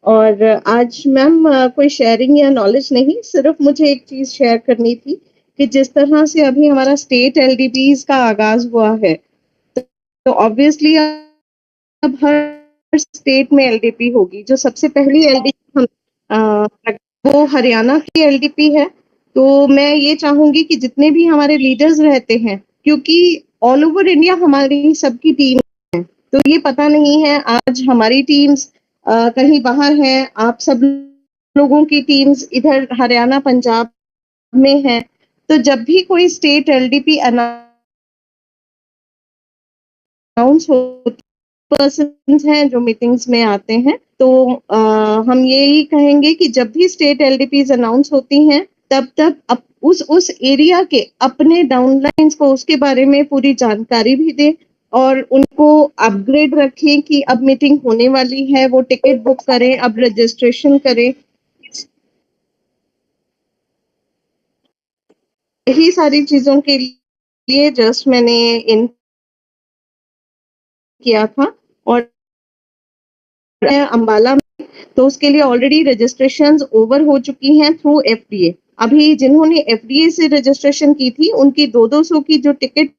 और आज मैम कोई शेयरिंग या नॉलेज नहीं, सिर्फ मुझे एक चीज शेयर करनी थी कि जिस तरह से अभी हमारा स्टेट एलडीपीज का आगाज हुआ है, तो ऑब्वियसली अब हर स्टेट में एलडीपी होगी। जो सबसे पहली एलडीपी वो हरियाणा की एलडीपी है। तो मैं ये चाहूंगी कि जितने भी हमारे लीडर्स रहते हैं, क्योंकि ऑल ओवर इंडिया हमारी सबकी टीम है, तो ये पता नहीं है आज हमारी टीम्स कहीं बाहर हैं, आप सब लोगों की टीम्स इधर हरियाणा पंजाब में है, तो जब भी कोई स्टेट एलडीपी अनाउंस होती पर्सन्स हैं जो मीटिंग्स में आते हैं, तो हम यही कहेंगे कि जब भी स्टेट एलडीपीज अनाउंस होती हैं तब उस एरिया के अपने डाउनलाइंस को उसके बारे में पूरी जानकारी भी दें और उनको अपग्रेड रखें कि अब मीटिंग होने वाली है, वो टिकट बुक करें, अब रजिस्ट्रेशन करें। यही सारी चीजों के लिए जस्ट मैंने इन किया था। और अंबाला में तो उसके लिए ऑलरेडी रजिस्ट्रेशंस ओवर हो चुकी हैं थ्रू एफडीए। अभी जिन्होंने एफडीए से रजिस्ट्रेशन की थी उनकी 200 की जो टिकट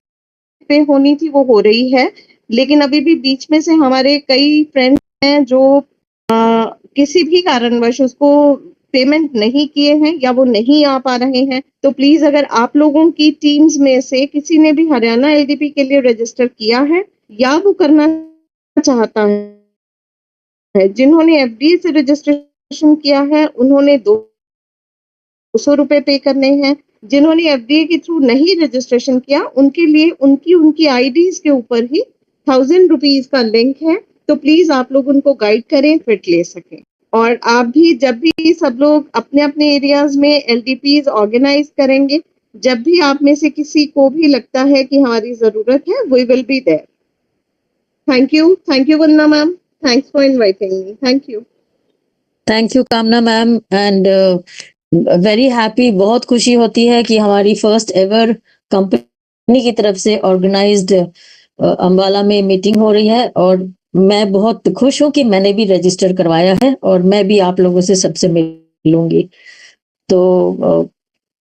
पे होनी थी वो हो रही है, लेकिन अभी भी बीच में से हमारे कई फ्रेंड्स हैं जो किसी भी कारणवश उसको पेमेंट नहीं किए हैं या वो नहीं आ पा रहे हैं। तो प्लीज अगर आप लोगों की टीम्स में से किसी ने भी हरियाणा एलडीपी के लिए रजिस्टर किया है या वो करना चाहता है, जिन्होंने एफडीए से रजिस्ट्रेशन किया है उन्होंने 200 रुपए पे करने हैं, जिन्होंने एफडीए के थ्रू नहीं रजिस्ट्रेशन किया उनके लिए उनकी आईडीज के ऊपर ही 1000 रुपीज का लिंक है। तो प्लीज आप लोग उनको गाइड करें, फिट ले सकें। और आप भी जब भी सब लोग अपने अपने एरियाज में एलडीपीज ऑर्गेनाइज करेंगे, जब भी आप में से किसी को भी लगता है कि हमारी जरूरत है, we will be there. Thank you Vandana ma'am, thanks for inviting me, thank you. Thank you Kamana ma'am and very happy. बहुत खुशी होती है कि हमारी फर्स्ट एवर कंपनी की तरफ से ऑर्गेनाइज्ड अंबाला में मीटिंग हो रही है और मैं बहुत खुश हूं कि मैंने भी रजिस्टर करवाया है और मैं भी आप लोगों से सबसे मिलूंगी। तो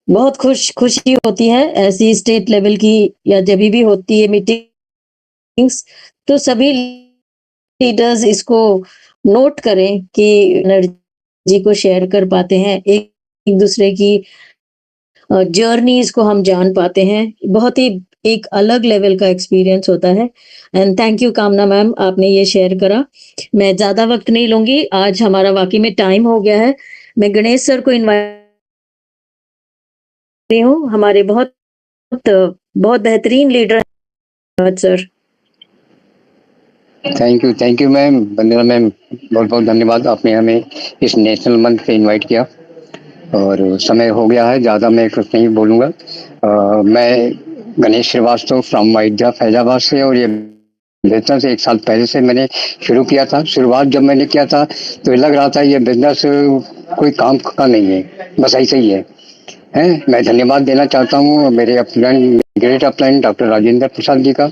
बहुत खुशी होती है ऐसी स्टेट लेवल की या जब भी होती है मीटिंग्स, तो सभी लीडर्स इसको नोट करें कि एनर्जी को शेयर कर पाते हैं, एक दूसरे की जर्नीज को हम जान पाते हैं। बहुत ही एक अलग लेवल का एक्सपीरियंस होता है। And thank you Kamana ma'am, आपने ये शेयर करा। मैं ज्यादा वक्त नहीं लूंगी, आज हमारा वाकई में टाइम हो गया है। मैं गणेश सर को इनवाइट हूँ, हमारे बहुत बेहतरीन leader sir. Thank you ma'am, Vandana ma'am, बहुत बहुत धन्यवाद। आपने हमें इस नेशनल मंथ पे इनवाइट किया और समय हो गया है, ज़्यादा मैं कुछ नहीं बोलूँगा। मैं गणेश श्रीवास्तव फ्रॉम अयोध्या फैजाबाद से, और ये बिजनेस 1 साल पहले से मैंने शुरू किया था। शुरुआत जब मैंने किया था तो लग रहा था ये बिजनेस कोई काम का नहीं है, बस ऐसे ही है। मैं धन्यवाद देना चाहता हूँ मेरे upline great upline doctor Rajendra Prasad ji का,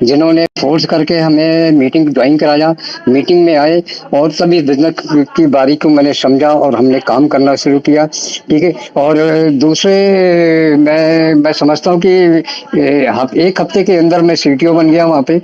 जिन्होंने फोर्स करके हमें मीटिंग ज्वाइन कराया। मीटिंग में आए और सभी बिजनेस की बारी को मैंने समझा और हमने काम करना शुरू किया, ठीक है। और दूसरे मैं समझता हूँ कि 1 हफ्ते के अंदर मैं सीटीओ बन गया वहाँ पे,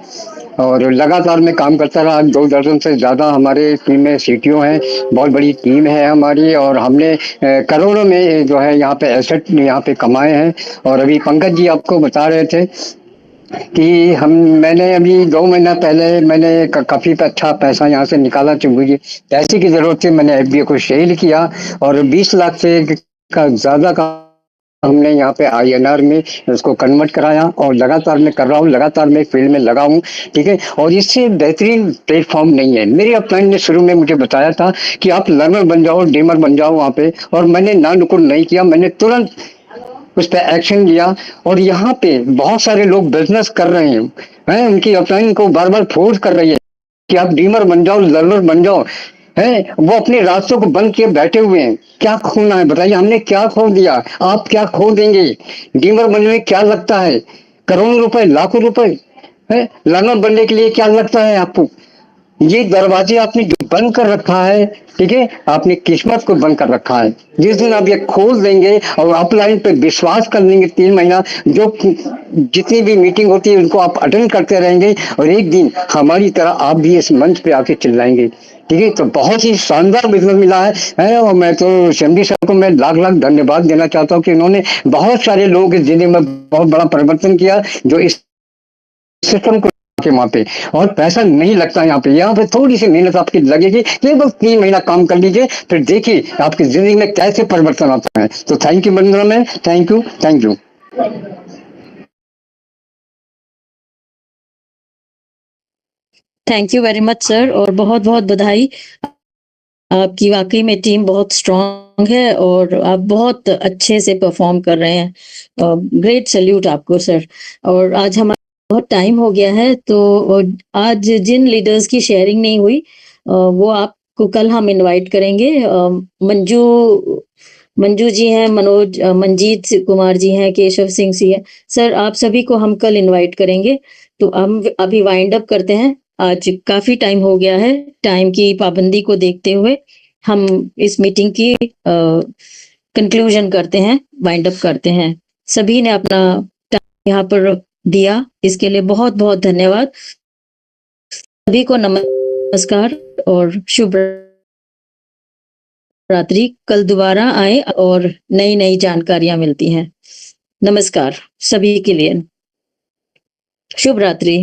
और लगातार मैं काम करता रहा। 2 दर्जन से ज़्यादा हमारे टीम में सीटीओ हैं, बहुत बड़ी टीम है हमारी, और हमने करोड़ों में जो है यहाँ पे एसेट यहाँ पे कमाए हैं। और अभी पंकज जी आपको बता रहे थे कि मैंने अभी 2 महीना पहले मैंने काफ़ी अच्छा पैसा यहाँ से निकाला, क्योंकि मुझे पैसे की ज़रूरत थी। मैंने एफडीए को सेल किया और 20 लाख से का ज़्यादा का हमने यहाँ पे INR में उसको कन्वर्ट कराया, और लगातार मैं कर रहा हूँ, लगातार मैं फील्ड में लगा हूँ, ठीक है। और इससे बेहतरीन प्लेटफॉर्म नहीं है। मेरे अपलाइन ने शुरू में मुझे बताया था कि आप लर्नर बन जाओ, डीमर बन जाओ वहाँ पे, और मैंने ना नुकुर नहीं किया, मैंने तुरंत उस पर एक्शन लिया। और यहाँ पे बहुत सारे लोग बिजनेस कर रहे हैं, उनकी अपलाइन को बार बार फोर्स कर रही है कि आप डीमर बन जाओ, लर्नर बन जाओ, वो अपने रास्तों को बंद किए बैठे हुए हैं। क्या खोना है बताइए, हमने क्या खो दिया, आप क्या खो देंगे? डीमर बनने में क्या लगता है? करोड़ों रुपए, लाखों रुपए। लर्नर बनने के लिए क्या लगता है आपको? ये दरवाजे आपने जो बंद कर रखा है, ठीक है, आपने किस्मत को बंद कर रखा है। जिस दिन आप ये खोल देंगे और अपलाइन पे विश्वास कर लेंगे, 3 महीना जो जितनी भी मीटिंग होती है उनको आप अटेंड करते रहेंगे, और एक दिन हमारी तरह आप भी इस मंच पे आके चिल्लाएंगे, ठीक है। तो बहुत ही शानदार बिजनेस मिला है, और मैं तो शम्भी सर को मैं लाख धन्यवाद देना चाहता हूँ कि उन्होंने बहुत सारे लोगों की जिंदगी में बहुत बड़ा परिवर्तन किया, जो इस सिस्टम को के वहाँ पे, और पैसा नहीं लगता यहाँ पे थोड़ी सी मेहनत आपकी लगेगी, केवल 3 महीना काम कर लीजिए, फिर देखिए आपकी जिंदगी में कैसे परिवर्तन आता है। तो thank you Vandana ma'am, thank you, thank you. Thank you very much sir, और बहुत बहुत बधाई। आपकी वाकई में टीम बहुत स्ट्रांग है और आप बहुत अच्छे से परफॉर्म कर रहे हैं। ग्रेट सैल्यूट आपको सर। और आज हमारा बहुत टाइम हो गया है, तो आज जिन लीडर्स की शेयरिंग नहीं हुई वो आपको कल हम इनवाइट करेंगे। मंजू जी हैं, मनोज मंजीत कुमार जी हैं, केशव सिंह जी हैं। सर आप सभी को हम कल इनवाइट करेंगे। तो हम अभी वाइंड अप करते हैं, आज काफी टाइम हो गया है। टाइम की पाबंदी को देखते हुए हम इस मीटिंग की कंक्लूजन करते हैं, वाइंड अप करते हैं। सभी ने अपना टाइम यहाँ पर दिया, इसके लिए बहुत बहुत धन्यवाद। सभी को नमस्कार और शुभ रात्रि। कल दोबारा आए और नई नई जानकारियां मिलती हैं। नमस्कार सभी के लिए, शुभ रात्रि।